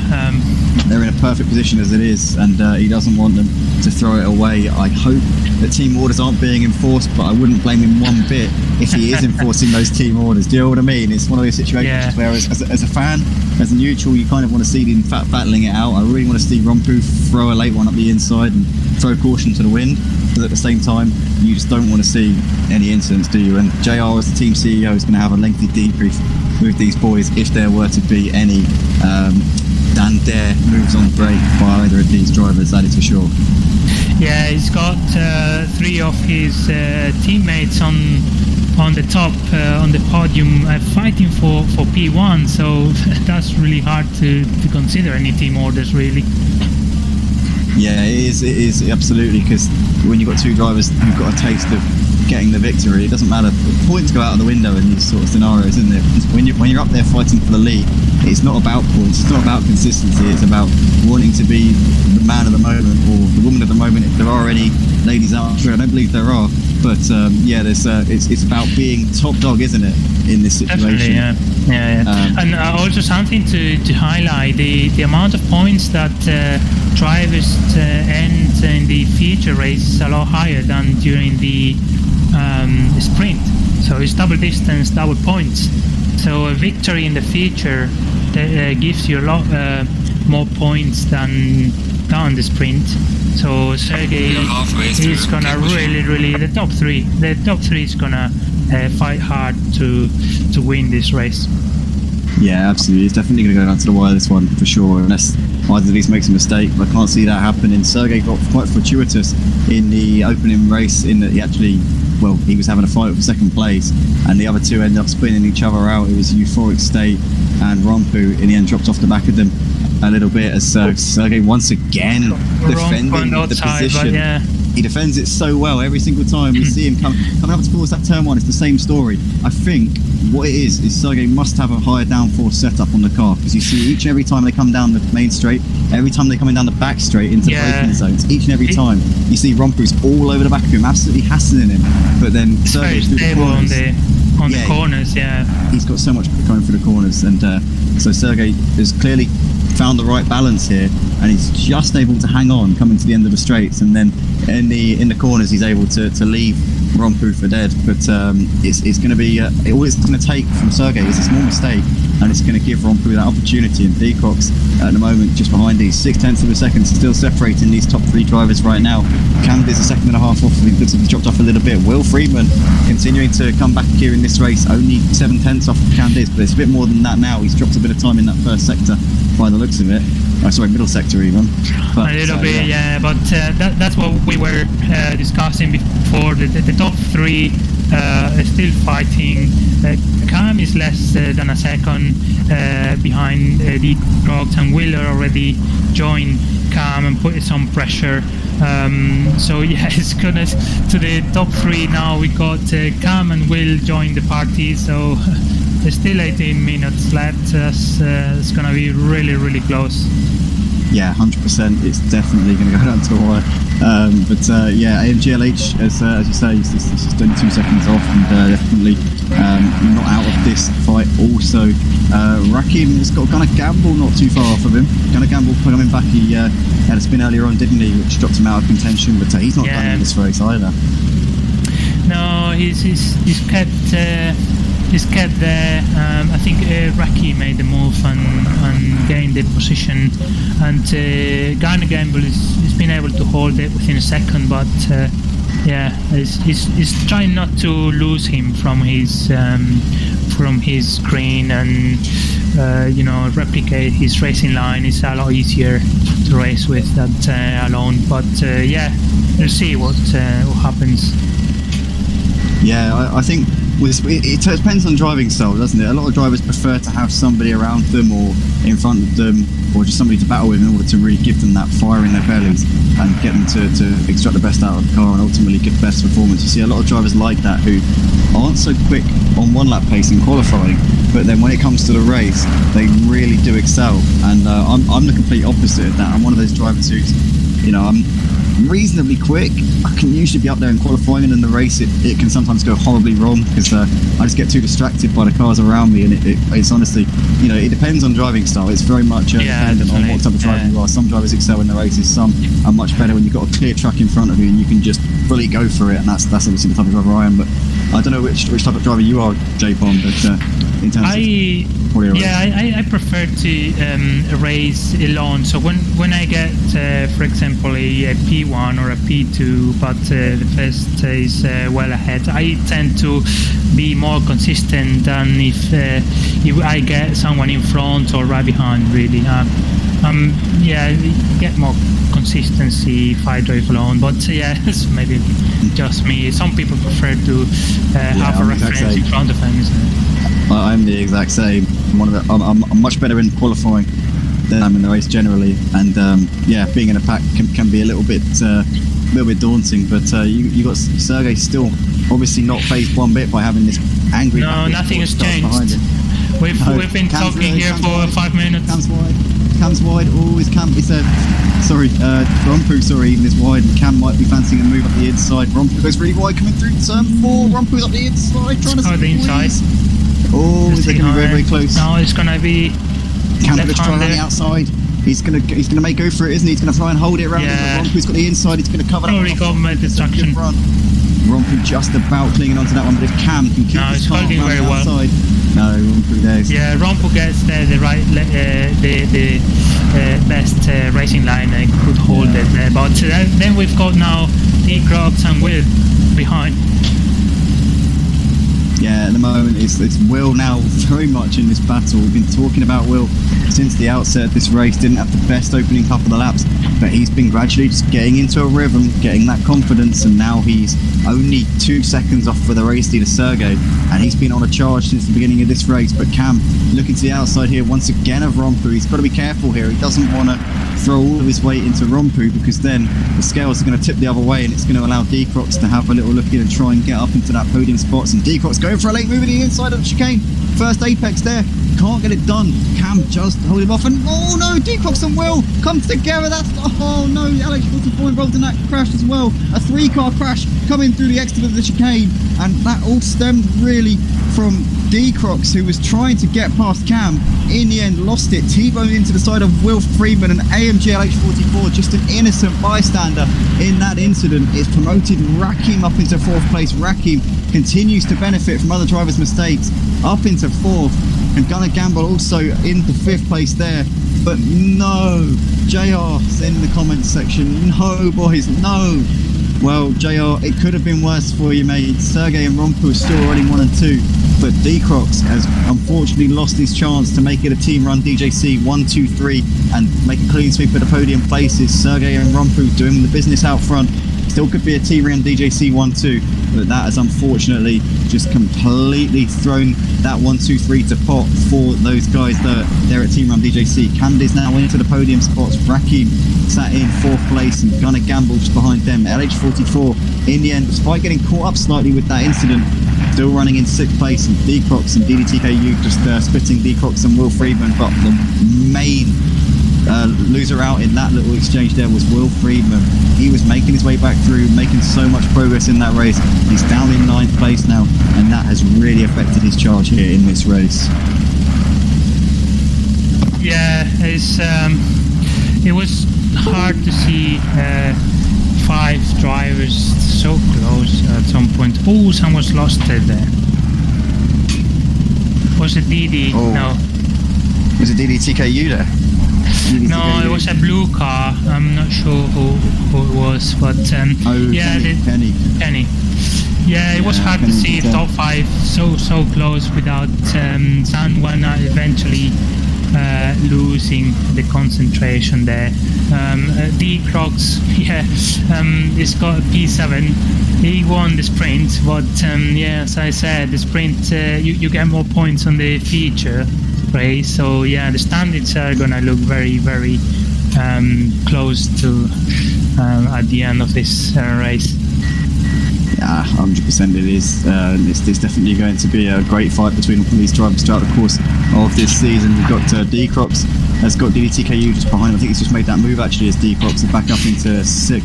They're in a perfect position as it is, and he doesn't want them to throw it away. I hope that team orders aren't being enforced, but I wouldn't blame him one bit if he is enforcing those team orders. Do you know what I mean? It's one of those situations where, as a fan, as a neutral, you kind of want to see them battling it out. I really want to see Rommpu throw a late one up the inside and throw caution to the wind, but at the same time, you just don't want to see any incidents, do you? And JR, as the team CEO, is going to have a lengthy debrief with these boys if there were to be any dare moves on brake by either of these drivers, that is for sure. Yeah, he's got three of his teammates on the top, on the podium, fighting for P1, so that's really hard to consider any team orders, really. Yeah, it is absolutely, because when you've got two drivers who've got a taste of getting the victory, it doesn't matter. Points go out of the window in these sort of scenarios, isn't it? When you're up there fighting for the lead, it's not about points, it's not about consistency, it's about wanting to be the man of the moment or the woman of the moment, if there are any ladies out there. I don't believe there are, but it's about being top dog, isn't it, in this situation? Definitely, yeah. And also something to highlight, the amount of points that drivers earn in the feature race is a lot higher than during the sprint. So it's double distance, double points. So a victory in the feature gives you a lot more points than down the sprint. So Sergey is gonna really the top three is gonna fight hard to win this race. Yeah, absolutely. It's definitely going to go down to the wire, this one, for sure, unless either of these makes a mistake. But I can't see that happening. Sergey got quite fortuitous in the opening race, in that he was having a fight for second place, and the other two ended up spinning each other out. It was Euphoric State and Rommpu in the end dropped off the back of them a little bit, as Sergey once again defending the position. He defends it so well every single time. We see him coming up towards that turn one. It's the same story. I think what it is Sergey must have a higher downforce setup on the car, because you see each and every time they come down the main straight, every time they're coming down the back straight into braking zones, each and every time you see Rommpu's all over the back of him, absolutely hassling him. But then Sergey's stable on the corners. He's got so much going through the corners, and so Sergey has clearly found the right balance here, and he's just able to hang on coming to the end of the straights, and then in the corners he's able to leave Rommpu for dead. But it's going to be all it's going to take from Sergey is a small mistake, and it's going to give Rommpu that opportunity. And Decock's at the moment just behind these 0.6 of a second, still separating these top three drivers right now. Candida's a second and a half off, he looks like he's dropped off a little bit. Will Friedman continuing to come back here in this race, only 0.7 off of Candice, but it's a bit more than that now. He's dropped a bit of time in that first sector by the looks of it. Middle sector even. But, a little bit, but that's what we were discussing before. The top three are still fighting. Cam is less than a second behind the Rocks, and Wheeler already joined Cam and put some pressure. It's gonna to the top three now. We got Cam and Will join the party, so there's still 18 minutes left. It's gonna be really close. Yeah, 100%. It's definitely going to go down to the wire. AMGLH, as you say, it's just only 2 seconds off, and definitely not out of this fight. Also, Rakim has got kind of gamble not too far off of him. Kind of gamble coming back. He had a spin earlier on, didn't he, which dropped him out of contention. But he's not done in this race either. No, he's kept. He's kept there. I think Raki made the move and gain the position, and Garner Gamble has been able to hold it within a second, but he's trying not to lose him from his screen, and replicate his racing line is a lot easier to race with that alone. But we'll see what happens. Yeah, I think it depends on driving style, doesn't it? A lot of drivers prefer to have somebody around them or in front of them, or just somebody to battle with in order to really give them that fire in their bellies and get them to extract the best out of the car and ultimately give the best performance. You see a lot of drivers like that who aren't so quick on one-lap pace in qualifying, but then when it comes to the race, they really do excel. And I'm the complete opposite of that. I'm one of those drivers who's, I'm reasonably quick. I can usually be up there in qualifying, and in the race it can sometimes go horribly wrong because I just get too distracted by the cars around me, and it's honestly, it depends on driving style. It's very much dependent on what type of driver you are. Some drivers excel in the races, some are much better when you've got a clear track in front of you and you can just fully go for it, and that's obviously the type of driver I am. But I don't know which type of driver you are, J-Pom, but in terms of I prefer to race alone. So when I get, for example, a P1 or a P2, but the first is well ahead, I tend to be more consistent than if I get someone in front or right behind. Really, get more consistency if I drive alone. But it's maybe just me. Some people prefer to have a reference in front of them, isn't it? I'm the exact same. I'm much better in qualifying than I'm in the race generally, and being in a pack can be a little bit daunting. But you got Sergey still obviously not phased one bit by having this angry. No, nothing has changed. We've been talking here for 5 minutes. Cam's wide. Oh, is Cam? It's Rommpu. Sorry, even is wide. And Cam might be fancying a move up the inside. Rommpu goes really wide coming through turn 4. Rommpu's up the inside, trying to squeeze. The inside. Oh, is it going to be very, very close? No, it's going to be. Cam's going to try around the outside. He's going to make go for it, isn't he? He's going to try and hold it around. Yeah. Rommpu's got the inside. He's going to cover that. Probably got my distraction. Rommpu just about clinging onto that one, but if Cam can keep his car holding very well. Outside, no, Rommpu there. Yeah, Rommpu gets the right, the best racing line and could hold it there. But then we've got now D-Crocs and Will behind. Yeah, at the moment it's Will now very much in this battle. We've been talking about Will since the outset of this race. Didn't have the best opening couple of laps, but he's been gradually just getting into a rhythm, getting that confidence, and now he's only 2 seconds off for the race leader Sergey, and he's been on a charge since the beginning of this race. But Cam looking to the outside here once again of Rommpu. He's got to be careful here. He doesn't want to throw all of his weight into Rommpu, because then the scales are going to tip the other way, and it's going to allow D-Crocs to have a little look in and try and get up into that podium spots. And D-Crocs going for a late move in the inside of the chicane. First apex there, can't get it done. Cam just hold him off, and oh no, D-Crocs and Will come together. That's oh no, Alex 44 involved in that crash as well. A 3-car crash coming through the exit of the chicane, and that all stemmed really from D-Crocs, who was trying to get past Cam. In the end, lost it, T-boned into the side of Will Friedman, and AMG LH44, just an innocent bystander in that incident, is promoted Rakim up into 4th place. Rakim continues to benefit from other drivers' mistakes, up into 4th, and Gunnar Gamble also into 5th place there. But no, JR's in the comments section. No, boys, no. Well, JR, it could have been worse for you, mate. Sergey and Rommpu are still running 1 and 2, but D-Crocs has unfortunately lost his chance to make it a team-run DJC 1, 2, 3 and make a clean sweep of the podium places. Sergey and Rommpu doing the business out front. Still could be a team-run DJC 1, 2, but that has unfortunately just completely thrown that 1, 2, 3 to pot for those guys there at team-run DJC. Candy's now into the podium spots. Rakim sat in 4th place, and Gunnar Gamble just behind them. LH44 in the end, despite getting caught up slightly with that incident, still running in 6th place, and D-Crocs and DDTKU just splitting D-Crocs and Will Friedman. But the main loser out in that little exchange there was Will Friedman. He was making his way back through, making so much progress in that race. He's down in 9th place now, and that has really affected his charge here in this race. Yeah, it was hard to see 5 drivers so close at some point. Oh, someone's lost it there. Was it Didi? Oh. No. Was it DDTKU there? No, it was a blue car. I'm not sure who it was, but yeah, Penny. Yeah, it was hard to see top 5 so close without Zandvoort eventually losing the concentration there. D Crocs, he's got a P7. He won the sprint, but yeah, as I said, the sprint you get more points on the feature race. So yeah, the standings are gonna look very, very close to at the end of this race. Yeah, 100% it is. It's definitely going to be a great fight between all these drivers throughout the course of this season. We've got D-Crocs has got DDTKU just behind. I think he's just made that move actually as D-Crocs are back up into 6th.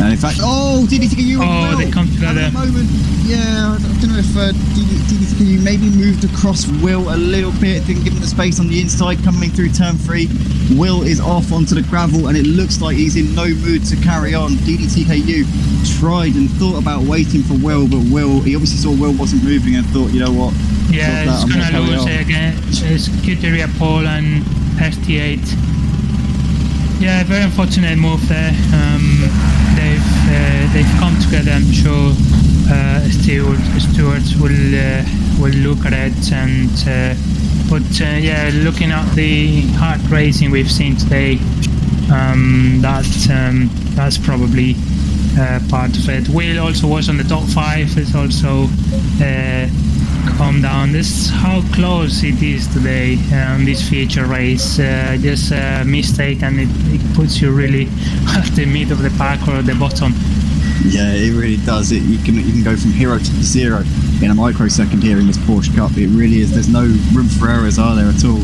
And in fact, DDTKU they come together. At the moment, yeah, I don't know if DDTKU maybe moved across Will a little bit, didn't give him the space on the inside coming through turn 3. Will is off onto the gravel and it looks like he's in no mood to carry on. DDTKU tried and thought about waiting for Will, but he obviously saw Will wasn't moving and thought, you know what? Yeah, it's going to lose again. It's Scuderia Pole and ST8. Yeah, very unfortunate move there. They've come together. I'm sure stewards will look at it but yeah, looking at the hard racing we've seen today, that's probably part of it. Will also was on the top 5. It's also come down. This is how close it is today on this feature race. Just a mistake and it puts you really at the mid of the pack or at the bottom. Yeah, it really does. You can go from hero to zero in a microsecond here in this Porsche Cup. It really is. There's no room for errors, are there, at all?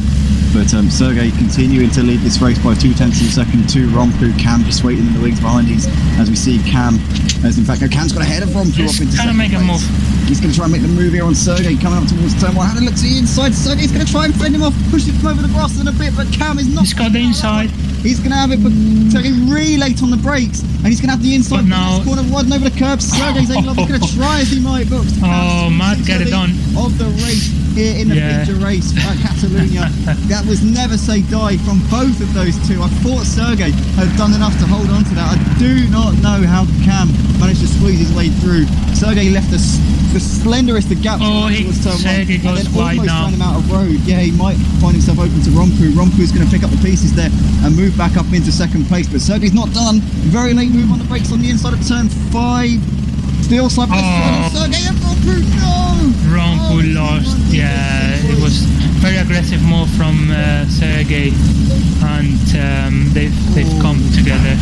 But Sergey continuing to lead this race by 0.2 of a second to Rommpu. Cam just waiting in the wings behind these as we see Cam. As in fact, Cam's got ahead of Rommpu up into second place. Move. He's going to try and make the move here on Sergey coming up towards turn 1. Have a look to the inside. Sergey's going to try and fend him off, push him over the grass in a bit, but Cam is not. He's got the inside. He's going to have it, but Sergey really late on the brakes, and he's going to have the inside corner riding over the curb. Sergey Zeynalov is going to try as he might, but Matt, get it done. Of the race here in the feature race at Catalunya. That was never say die from both of those two. I thought Sergey had done enough to hold on to that. I do not know how Cam managed to squeeze his way through. Sergey left the slenderest of gaps. Sergey goes wide now. Ran him out of road. Yeah, he might find himself open to Rommpu. Rommpu's going to pick up the pieces there and move back up into second place. But Sergey's not done. Very late move on the brakes on the inside of turn 5. Still slightly Sergey and Rommpu. No! Rommpu lost. Yeah, it was very aggressive move from Sergey, and they've come together.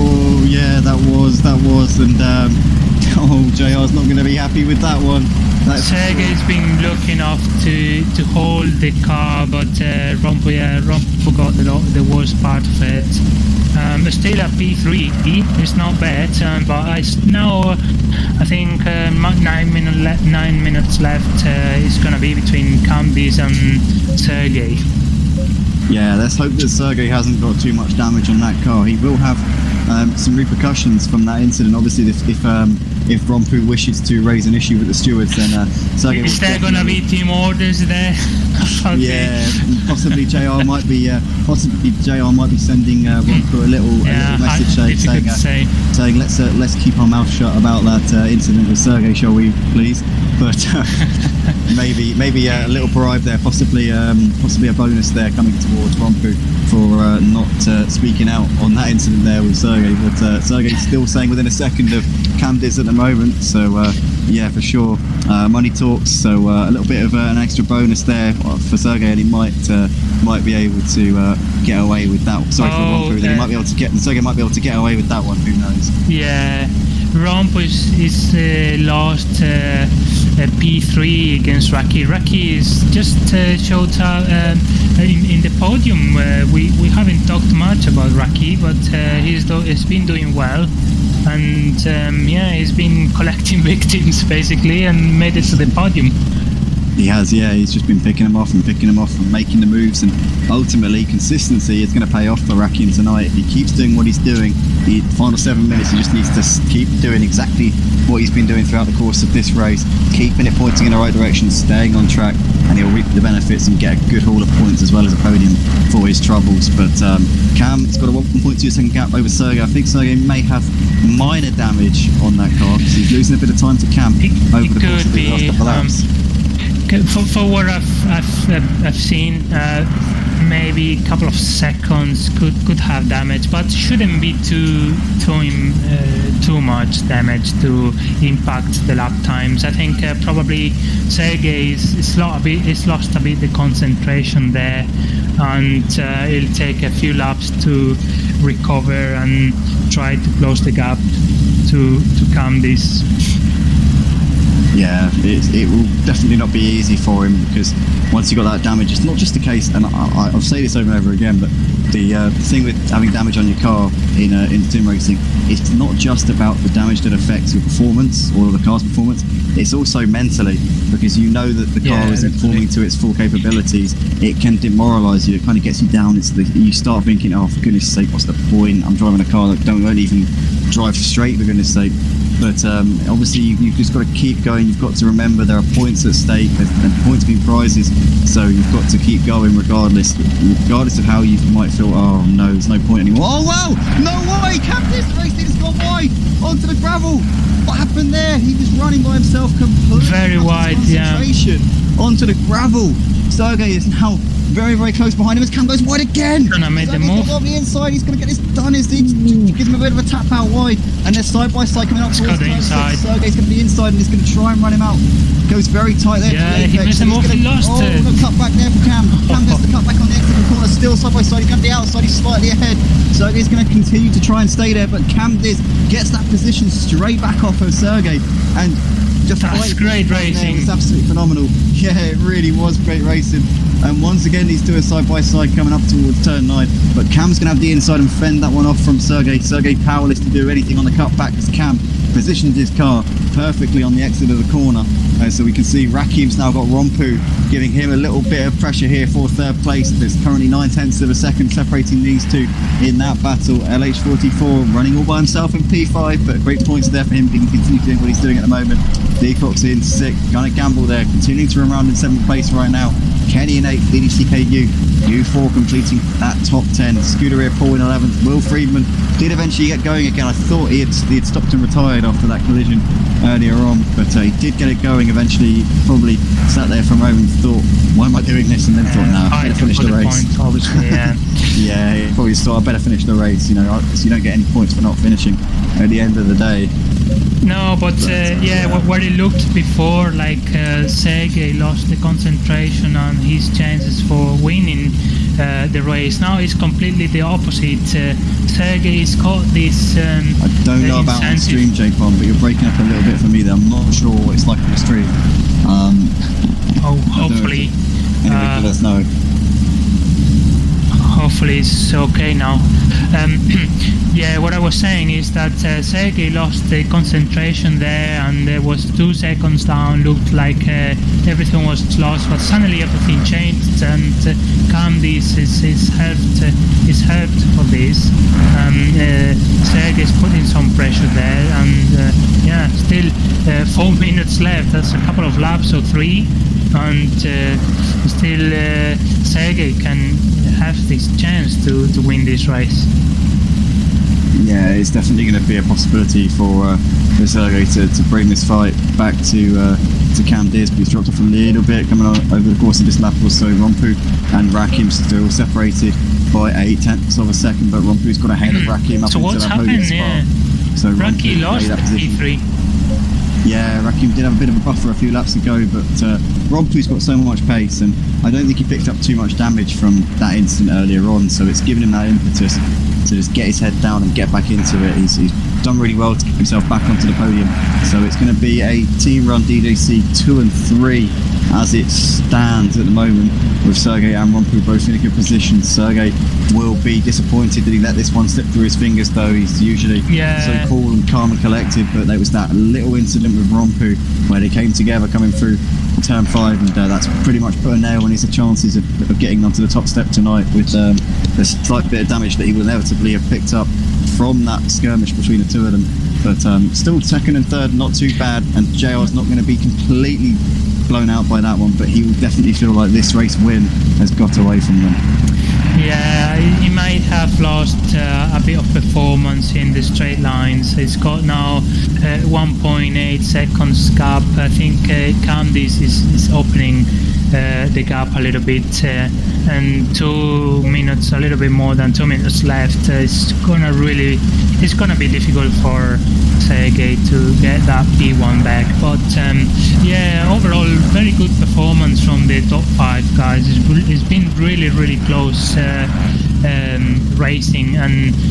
Oh yeah, that was, and JR's not going to be happy with that one. Sergey's been looking off to hold the car, but Rommpu got the worst part of it. Still a P3, it's not bad, but I think 9 minutes left. It's going to be between Camdis and Sergey. Yeah, let's hope that Sergey hasn't got too much damage on that car. He will have some repercussions from that incident. Obviously, if Rommpu wishes to raise an issue with the stewards, then Sergey is there going to be team orders there? Yeah, possibly JR might be sending Rommpu a little message saying let's keep our mouth shut about that incident with Sergey, shall we please? But maybe a little bribe there, possibly a bonus there coming towards Rommpu for not speaking out on that incident there with Sergey. But Sergey's still saying within a second of Camdis at the moment, so yeah, for sure, money talks. So a little bit of an extra bonus there for Sergey, and he might be able to get away with that. Sorry for Rommpu, then he might be able to Sergey might be able to get away with that one. Who knows? Yeah, Rommpu is lost P3 against Raki. Raki is just showed in the podium. We haven't talked much about Raki, but he's been doing well, and yeah, he's been collecting victims basically and made it to the podium. He has, yeah. He's just been picking them off and making the moves, and ultimately consistency is going to pay off for Rakim tonight. If he keeps doing what he's doing, the final 7 minutes, he just needs to keep doing exactly what he's been doing throughout the course of this race, keeping it pointing in the right direction, staying on track, and he'll reap the benefits and get a good haul of points as well as a podium for his troubles. But Cam's got a 1.2 second gap over Sergey. I think Sergey may have minor damage on that car because he's losing a bit of time to Cam over the course of the last couple of laps. For what I've seen, maybe a couple of seconds could have damage, but shouldn't be too much damage to impact the lap times. I think probably Sergey is lost a bit the concentration there, and it'll take a few laps to recover and try to close the gap to calm this. Yeah, it will definitely not be easy for him, because once you got that damage, it's not just the case, and I'll say this over and over again, but the thing with having damage on your car in sim racing, it's not just about the damage that affects your performance or the car's performance, it's also mentally, because you know that the car isn't performing to its full capabilities. It can demoralise you, it kind of gets you down. You start thinking, oh, for goodness sake, what's the point? I'm driving a car that won't even drive straight, for goodness sake. But obviously you've just got to keep going. You've got to remember there are points at stake and points being prizes, so you've got to keep going regardless of how you might feel, oh no, there's no point anymore. Oh wow, no way, this racing has gone wide onto the gravel. What happened there? He was running by himself completely. Very wide, yeah. Onto the gravel. Sergey is now very, very close behind him as Cam goes wide again. And I made the move. On the inside, he's going to get this done. He gives him a bit of a tap out wide, and they're side by side coming up towards the inside. Sergey's going to be inside, and he's going to try and run him out. Goes very tight there. Yeah, he missed the move. He lost it. Oh, cut back there for Cam. Cam gets the cut back on the exit corner, still side by side. He's going to be outside. He's slightly ahead. Sergey's going to continue to try and stay there, but Cam gets that position straight back off of Sergey, and that's great racing. It's absolutely phenomenal. Yeah, it really was great racing. And once again, he's doing side by side coming up towards turn 9. But Cam's going to have the inside and fend that one off from Sergey. Sergey powerless to do anything on the cutback as Cam positions his car perfectly on the exit of the corner. So we can see Rakim's now got Rommpu giving him a little bit of pressure here for third place. There's currently 9/10 of a second separating these two in that battle. LH44 running all by himself in P5, but great points there for him. He can continue doing what he's doing at the moment. Decock's in 6th, kind of gamble there, continuing to run around in 7th place right now. Kenny in 8th, DDCKU, U4 completing that top 10. Scuderia Paul in 11th. Will Friedman did eventually get going again. I thought he had stopped and retired after that collision earlier on, but he did get it going eventually. He probably sat there for a moment and thought, why am I doing this? And then thought, no, I better finish the race. Point, obviously, yeah. Yeah, he probably thought, I better finish the race, so you don't get any points for not finishing at the end of the day. No, but what it looked before, like Sergey lost the concentration on his chances for winning the race. Now it's completely the opposite. Sergey's got this I don't know about on stream, J-Pom, but you're breaking up a little bit for me there. I'm not sure what it's like on the stream. Hopefully. Anyway, let us know. Hopefully it's okay now. Yeah, what I was saying is that Sergey lost the concentration there, and there was 2 seconds down. Looked like everything was lost, but suddenly everything changed, and Candice is helped for this. Sergey's putting some pressure there, and still 4 minutes left. That's a couple of laps or 3, and still Sergey can have this chance to win this race. Yeah, it's definitely going to be a possibility for Sergey to bring this fight back to Cam Deers, but he's dropped off a little bit coming on over the course of this lap or so. Rommpu and Rakim still separated by 8/10 of a second, but Rompu's got ahead of Rakim up into that podium spot. So Rakim lost that P3. Yeah, Rakim did have a bit of a buffer a few laps ago, but Rompu's got so much pace, and I don't think he picked up too much damage from that incident earlier on, so it's given him that impetus to just get his head down and get back into it. He's done really well to get himself back onto the podium, so it's going to be a team run DJC 2 and 3 as it stands at the moment, with Sergey and Rommpu both in a good position, Sergey will be disappointed that he let this one slip through his fingers, though. He's usually so cool and calm and collected, but there was that little incident with Rommpu where they came together coming through turn 5, and that's pretty much put a nail in his chances of getting onto the top step tonight, with a slight bit of damage that he will inevitably have picked up from that skirmish between the two of them. But still second and third, not too bad, and JR's not going to be completely blown out by that one, but he will definitely feel like this race win has got away from them. Yeah, he might have lost a bit of performance in the straight lines. He's got now 1.8 seconds gap. I think Candice is opening the gap a little bit, and 2 minutes, a little bit more than 2 minutes left. It's gonna be difficult for Sergey to get that P1 back, but overall very good performance from the top 5 guys. It's been really close racing,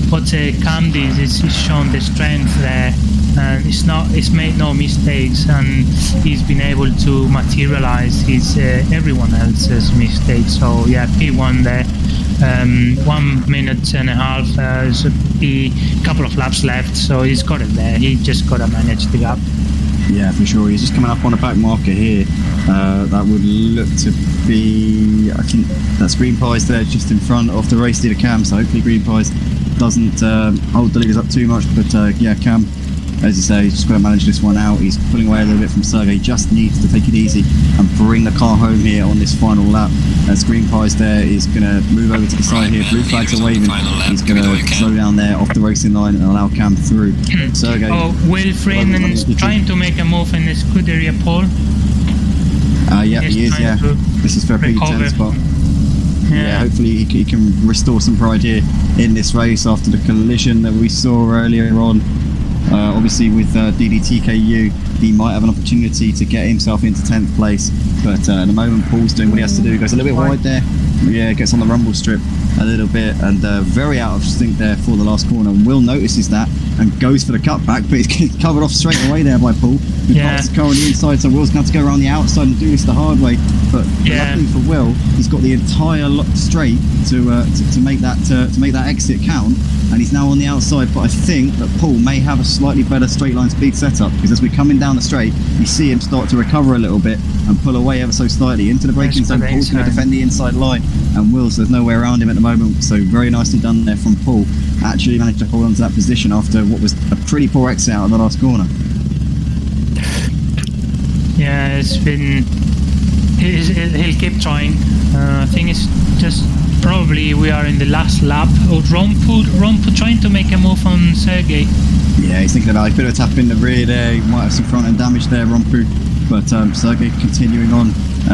but Candice is shown the strength there, and it's made no mistakes, and he's been able to materialize everyone else's mistakes. So yeah, P1 there. 1 minute and a half, a couple of laps left, so he's got it there. He just got to manage the gap. Yeah, for sure. He's just coming up on a back marker here. That would look to be, I think that's Green Pies there just in front of the race leader Cam, so hopefully Green Pies doesn't hold the leaders up too much, but Cam, as you say, he's just got to manage this one out. He's pulling away a little bit from Sergey, just needs to take it easy and bring the car home here on this final lap. As Green Pies there is going to move over to the side here, blue flags are waving. He's going to slow down there off the racing line and allow Cam through. Sergey. Wilfried is trying to make a move in the Scuderia pole. Yeah, he is, yeah. This is for a P10 spot. Yeah, hopefully he can restore some pride here in this race after the collision that we saw earlier on. Obviously with DDTKU, he might have an opportunity to get himself into 10th place, but at the moment Paul's doing what he has to do. Goes a little bit wide there, gets on the rumble strip a little bit, and very out of sync there for the last corner. Will notices that and goes for the cutback, but he's covered off straight away there by Paul, who parks the car on the inside, so Will's going to have to go around the outside and do this the hard way. But luckily for Will, he's got the entire straight to make that exit count, and he's now on the outside. But I think that Paul may have a slightly better straight line speed setup, because as we're coming down the straight, you see him start to recover a little bit and pull away ever so slightly into the braking zone. Paul's going to defend the inside line, and Will's, there's no way around him at the moment, so very nicely done there from Paul. Actually managed to hold on to that position after what was a pretty poor exit out of the last corner. Yeah, he'll keep trying. I think it's just probably we are in the last lap. Or Rommpu trying to make a move on Sergey. Yeah, he's thinking about it. Could have tapped in the rear there. He might have some front end damage there, Rommpu. But Sergey continuing on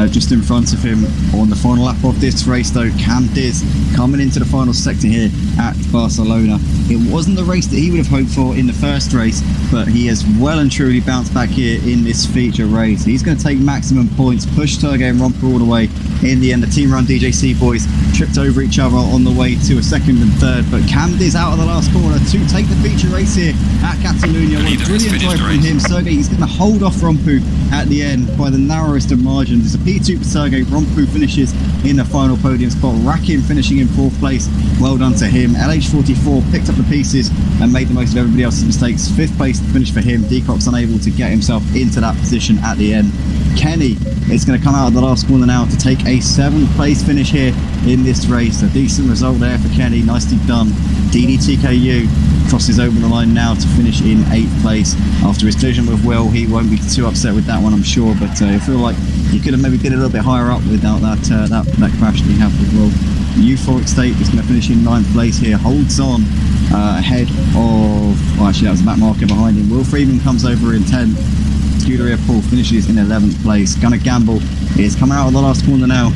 just in front of him on the final lap of this race, though. Cam Diz coming into the final sector here at Barcelona. It wasn't the race that he would have hoped for in the first race, but he has well and truly bounced back here in this feature race. He's going to take maximum points, push Sergey and Rommpu all the way. In the end, the Team Run DJC boys tripped over each other on the way to a second and third, but Cam Diz out of the last corner to take the feature race here at Catalunya. What a brilliant drive from him. Sergey, he's going to hold off Rommpu at the end by the narrowest of margins. It's a P2 for Sergey. Rommpu finishes in the final podium spot. Rakim finishing in 4th place. Well done to him. LH44 picked up the pieces and made the most of everybody else's mistakes. 5th place finish for him. Decock's unable to get himself into that position at the end. Kenny is going to come out of the last corner now to take a 7th place finish here in this race. A decent result there for Kenny. Nicely done. DDTKU crosses over the line now to finish in 8th place. After his collision with Will, he won't be too upset with that one, I'm sure, but I feel like he could have maybe been a little bit higher up without that crash that he had with Will. Euphoric State is going to finish in 9th place here, holds on ahead of, actually that was a back marker behind him. Will Freeman comes over in 10th. Scuderia Paul finishes in 11th place. Gunnar Gamble is coming out of the last corner now,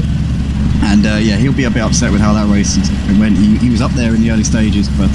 and he'll be a bit upset with how that race went. He was up there in the early stages, but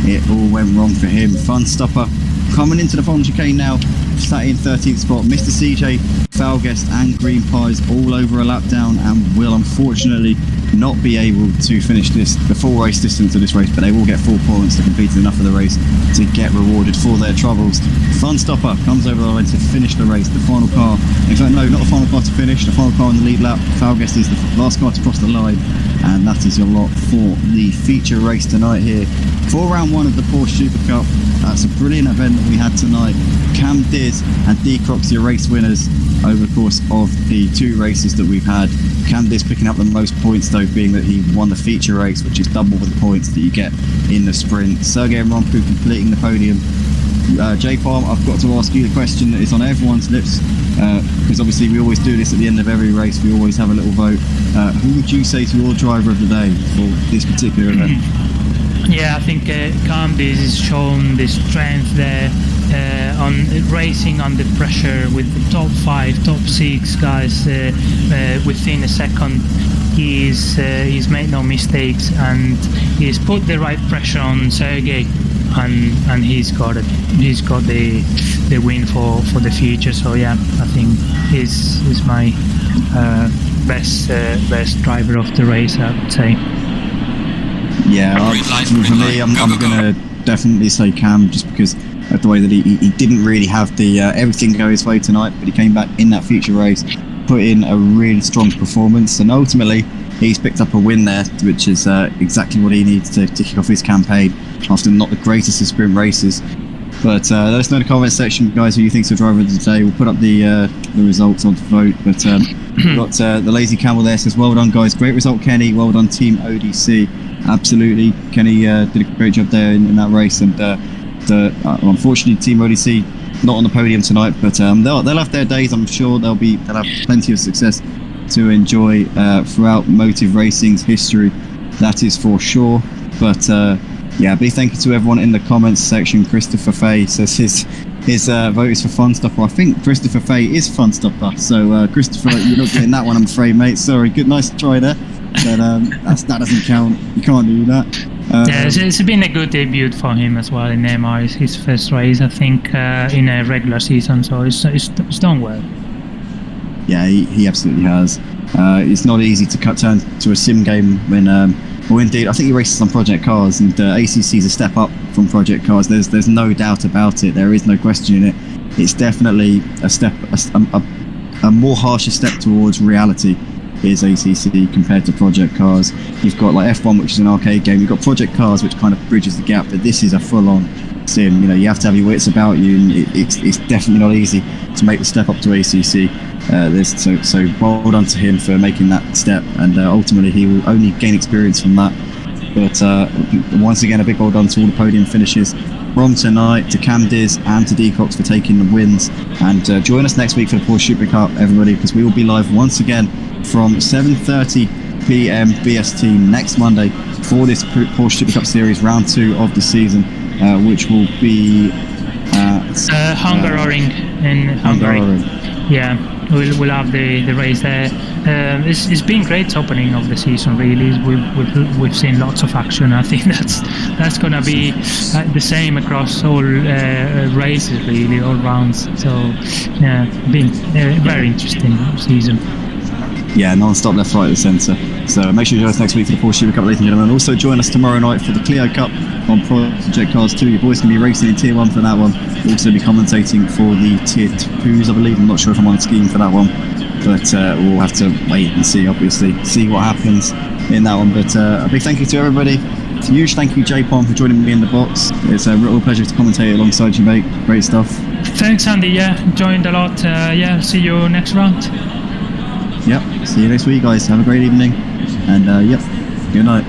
it all went wrong for him. Fun Stopper coming into the final chicane now, sat in 13th spot. Mr. CJ, Falguest and Green Pies all over a lap down, and Will unfortunately not be able to finish the full race distance of this race, but they will get 4 points to complete enough of the race to get rewarded for their troubles. Fun Stopper comes over the line to finish the race. The final car, in fact, no, not the final car to finish. The final car in the lead lap. Falguest is the last car to cross the line, and that is your lot for the feature race tonight here for round 1 of the Porsche Supercup. That's a brilliant event that we had tonight. Cam Diz and D Crocs, your race winners over the course of the 2 races that we've had. Cam Diz picking up the most points, though, being that he won the feature race, which is double the points that you get in the sprint. Sergey Rommpu completing the podium. J Palm, I've got to ask you the question that is on everyone's lips, because obviously we always do this at the end of every race. We always have a little vote. Who would you say to your driver of the day for this particular event? Yeah, I think Cam Diz has shown the strength there on racing under pressure with the top 5, top 6 guys within a second. He's made no mistakes, and he's put the right pressure on Sergey, and he's got the win for the future. So yeah, I think he's my best driver of the race, I would say. Yeah, for me, I'm going to definitely say Cam, just because of the way that he didn't really have the everything go his way tonight, but he came back in that feature race, put in a really strong performance, and ultimately he's picked up a win there, which is exactly what he needs to kick off his campaign after not the greatest of sprint races. But let us know in the comment section, guys, who you think's the driver of the day. We'll put up the results on the vote. But we've got the Lazy Camel there, says, well done, guys. Great result, Kenny. Well done, Team ODC. Absolutely. Kenny did a great job there in that race. And unfortunately, Team ODC not on the podium tonight. But they'll have their days. I'm sure they'll have plenty of success to enjoy throughout Motive Racing's history. That is for sure. But yeah, big thank you to everyone in the comments section. Christopher Fay says his vote is for Fun Stopper. I think Christopher Fay is Fun Stopper. So Christopher, you're not getting that one, I'm afraid, mate. Sorry. Good, nice try there. But that doesn't count. You can't do that. Yeah, it's been a good debut for him as well in MR. It's his first race, I think, in a regular season. So it's done well. Yeah, he absolutely has. It's not easy to turn to a sim game when. Well, indeed, I think he races on project cars, and ACC is a step up from project cars. There's no doubt about it. There is no question in it. It's definitely a more harsher step towards reality is ACC compared to project cars. You've got like F1, which is an arcade game. You've got project cars, which kind of bridges the gap. But this is a full-on sim. You know, you have to have your wits about you, and it's definitely not easy to make the step up to ACC. So well done to him for making that step, and ultimately he will only gain experience from that. But once again, a big well done to all the podium finishes from tonight, to Cam Diz and to D Cox for taking the wins. And join us next week for the Porsche Supercup, everybody, because we will be live once again from 7:30 p.m. BST next Monday for this Porsche Supercup Series round 2 of the season, which will be Hungaroring in Hungary. Yeah, we'll have the race there. It's been great opening of the season, really. We've seen lots of action. I think that's gonna be the same across all races, really, all rounds. So yeah, been a very interesting season. Yeah, non-stop left, right, and centre. So make sure you join us next week for the Porsche Supercup, ladies and gentlemen. Also join us tomorrow night for the Clio Cup on Project Cars 2. Your boys can be racing in Tier 1 for that one. We'll also be commentating for the Tier 2s, I believe. I'm not sure if I'm on a scheme for that one. But we'll have to wait and see, obviously, see what happens in that one. But a big thank you to everybody. A huge thank you, J-Pom, for joining me in the box. It's a real pleasure to commentate alongside you, mate. Great stuff. Thanks, Andy. Yeah, enjoyed a lot. Yeah, see you next round. Yep, see you next week, guys. Have a great evening. And, yep, good night.